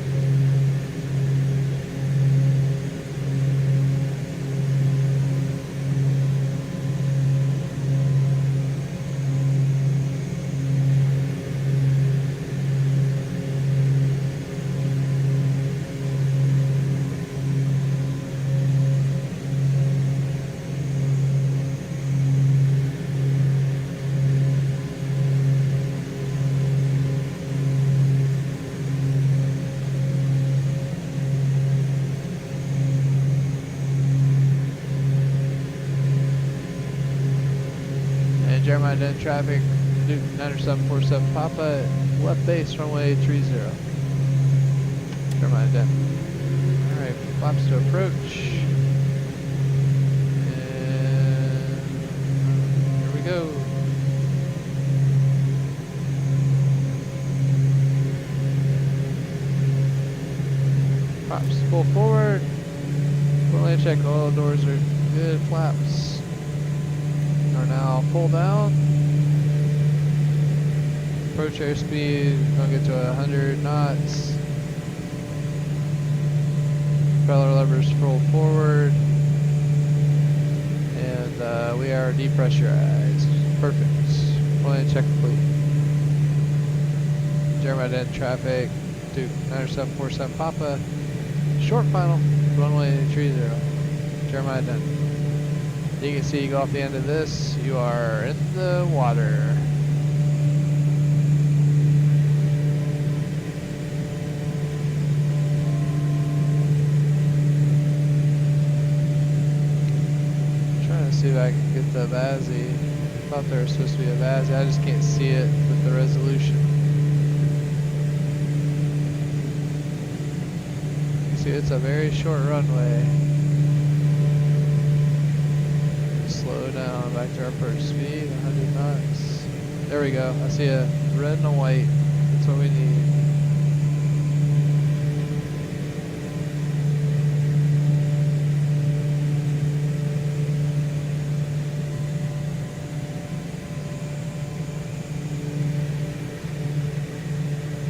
Jeremiah Den traffic, Newton 9747 Papa, left base, runway 30. Jeremiah Den. Alright, flaps to approach. And here we go. Flaps pull forward. Runway check, all doors are good, flaps are now full down. Approach airspeed, gonna get to 100 knots. Propeller levers roll forward. And we are depressurized. Perfect. Runway check complete. Jeremiah in traffic. Duke 9747 Papa. Short final, runway 30. Jeremiah done. You can see you go off the end of this, you are in the water. Trying to see if I can get the VASI. I thought there was supposed to be a VASI, I just can't see it with the resolution. See, it's a very short runway. Slow down back to our approach speed, 100 knots. There we go. I see a red and a white. That's what we need.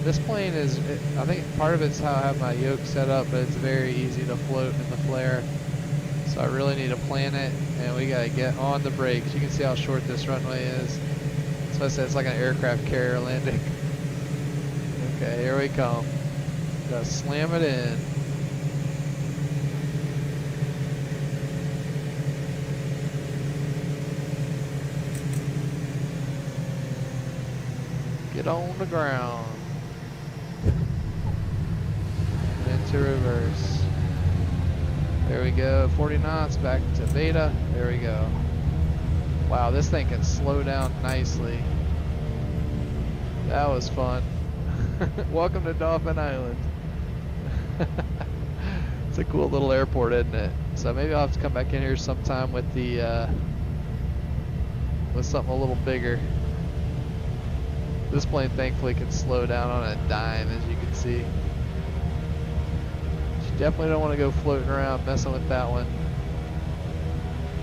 This plane is, I think part of it's how I have my yoke set up, but it's very easy to float in the flare. So I really need to plan it, and we gotta get on the brakes. You can see how short this runway is. So I said it's like an aircraft carrier landing. Okay, here we come. Gotta slam it in. Get on the ground. Into reverse. There we go, 40 knots, back to Beta. There we go. Wow, this thing can slow down nicely. That was fun. Welcome to Dauphin Island. It's a cool little airport, isn't it? So maybe I'll have to come back in here sometime with the with something a little bigger. This plane thankfully can slow down on a dime, as you can see. Definitely don't want to go floating around messing with that one.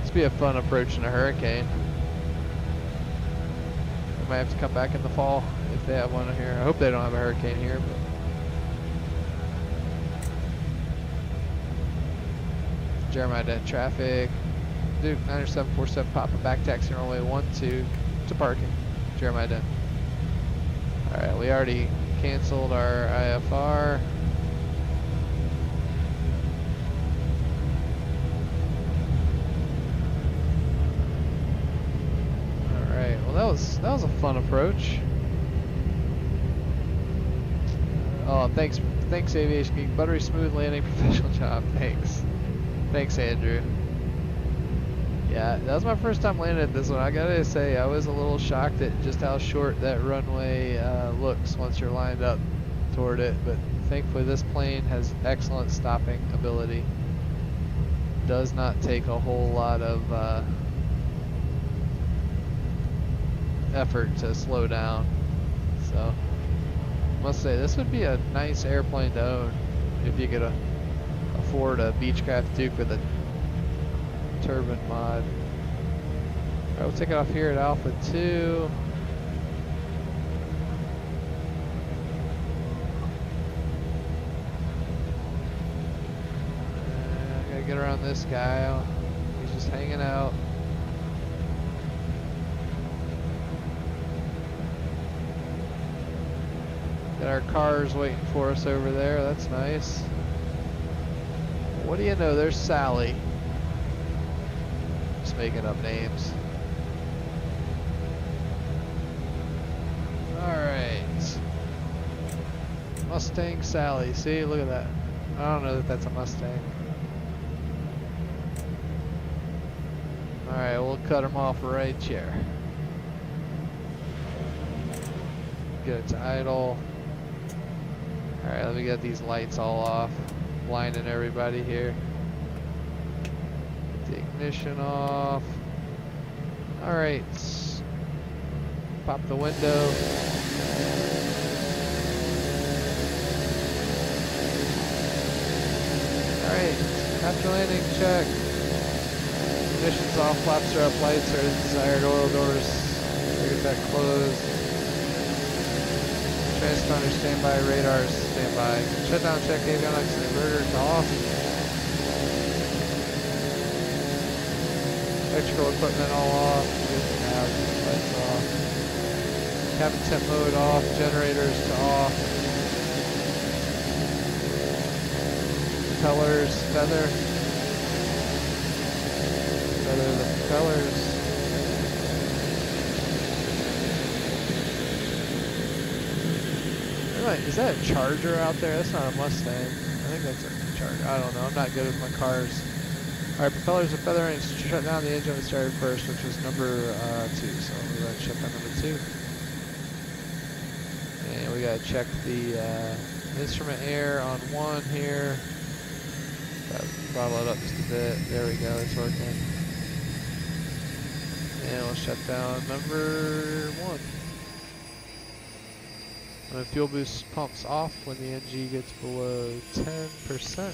This be a fun approach in a hurricane. We might have to come back in the fall if they have one here. I hope they don't have a hurricane here. But Jeremiah dead traffic. Duke 9747 Papa back taxi runway 12 to parking. Jeremiah dead. Alright, we already canceled our IFR. That was a fun approach. Oh, thanks Aviation Geek. Buttery smooth landing, professional job. Thanks Andrew. Yeah, that was my first time landing at this one. I gotta say, I was a little shocked at just how short that runway looks once you're lined up toward it. But thankfully, this plane has excellent stopping ability. Does not take a whole lot of effort to slow down. So I must say this would be a nice airplane to own if you could afford a Beechcraft Duke with a turbine mod. Alright, we'll take it off here at Alpha 2. I gotta get around this guy. He's just hanging out. Got our cars waiting for us over there. That's nice. What do you know? There's Sally. Just making up names. Alright. Mustang Sally. See, look at that. I don't know that that's a Mustang. Alright, we'll cut him off right here. Get it to idle. Alright, let me get these lights all off. Blinding everybody here. Get the ignition off. Alright. Pop the window. Alright, after landing check. Ignition's off, flaps are up, lights are desired, oil doors. Get that closed. Transponder standby, radars standby. Shutdown check, avionics and inverters off. Electrical equipment all off. Good to have. Lights off. Cabin temp mode off. Generators to off. propellers, feather the propellers. Is that a Charger out there? That's not a Mustang. I think that's a Charger. I don't know. I'm not good with my cars. Alright, propellers are feathering. Shut down the engine when it started first, which was number 2. So we're going to check on number 2. And we got to check the instrument air on 1 here. Throttle it up just a bit. There we go. It's working. And we'll shut down number 1. When the fuel boost pumps off when the NG gets below 10%.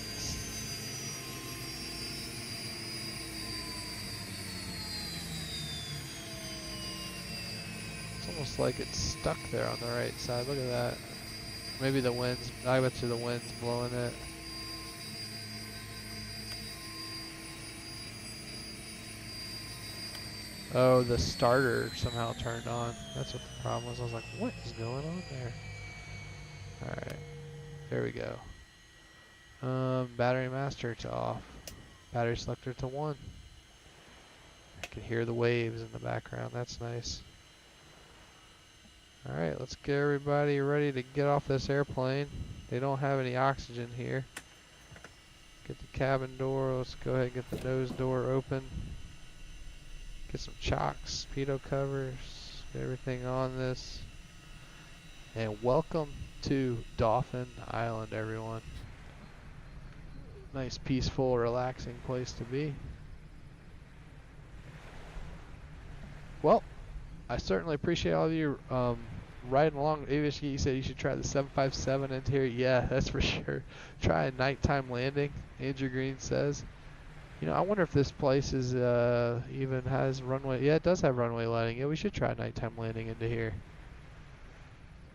It's almost like it's stuck there on the right side. Look at that. Maybe the wind's, I bet you the wind's blowing it. Oh, the starter somehow turned on. That's what the problem was. I was like, what is going on there? Alright. There we go. Battery master to off. Battery selector to 1. I can hear the waves in the background. That's nice. Alright, let's get everybody ready to get off this airplane. They don't have any oxygen here. Get the cabin door. Let's go ahead and get the nose door open. Get some chocks, pitot covers, get everything on this. And welcome to Dauphin Island, everyone. Nice, peaceful, relaxing place to be. Well, I certainly appreciate all of you riding along. You said you should try the 757 interior. Yeah, that's for sure. Try a nighttime landing, Andrew Green says. You know, I wonder if this place is even has runway. Yeah, it does have runway lighting. Yeah, we should try a nighttime landing into here.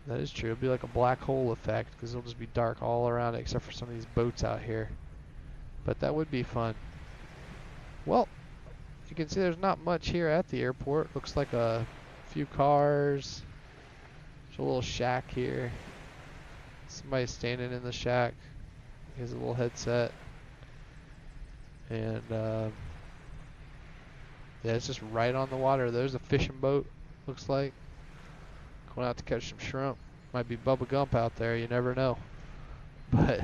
That is true. It'll be like a black hole effect because it'll just be dark all around it except for some of these boats out here. But that would be fun. Well, you can see there's not much here at the airport. Looks like a few cars. There's a little shack here. Somebody's standing in the shack. He has a little headset. And yeah, it's just right on the water. There's a fishing boat, looks like. Going out to catch some shrimp. Might be Bubba Gump out there, you never know. But,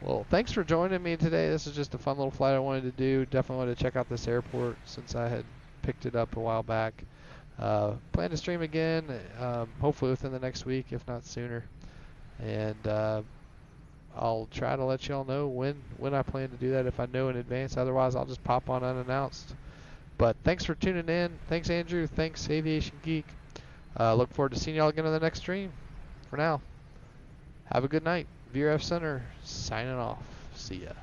well, thanks for joining me today. This is just a fun little flight I wanted to do. Definitely wanted to check out this airport since I had picked it up a while back. Plan to stream again, hopefully within the next week, if not sooner. And I'll try to let y'all know when I plan to do that if I know in advance. Otherwise, I'll just pop on unannounced. But thanks for tuning in. Thanks, Andrew. Thanks, Aviation Geek. Look forward to seeing y'all again on the next stream. For now, have a good night. VRF Center signing off. See ya.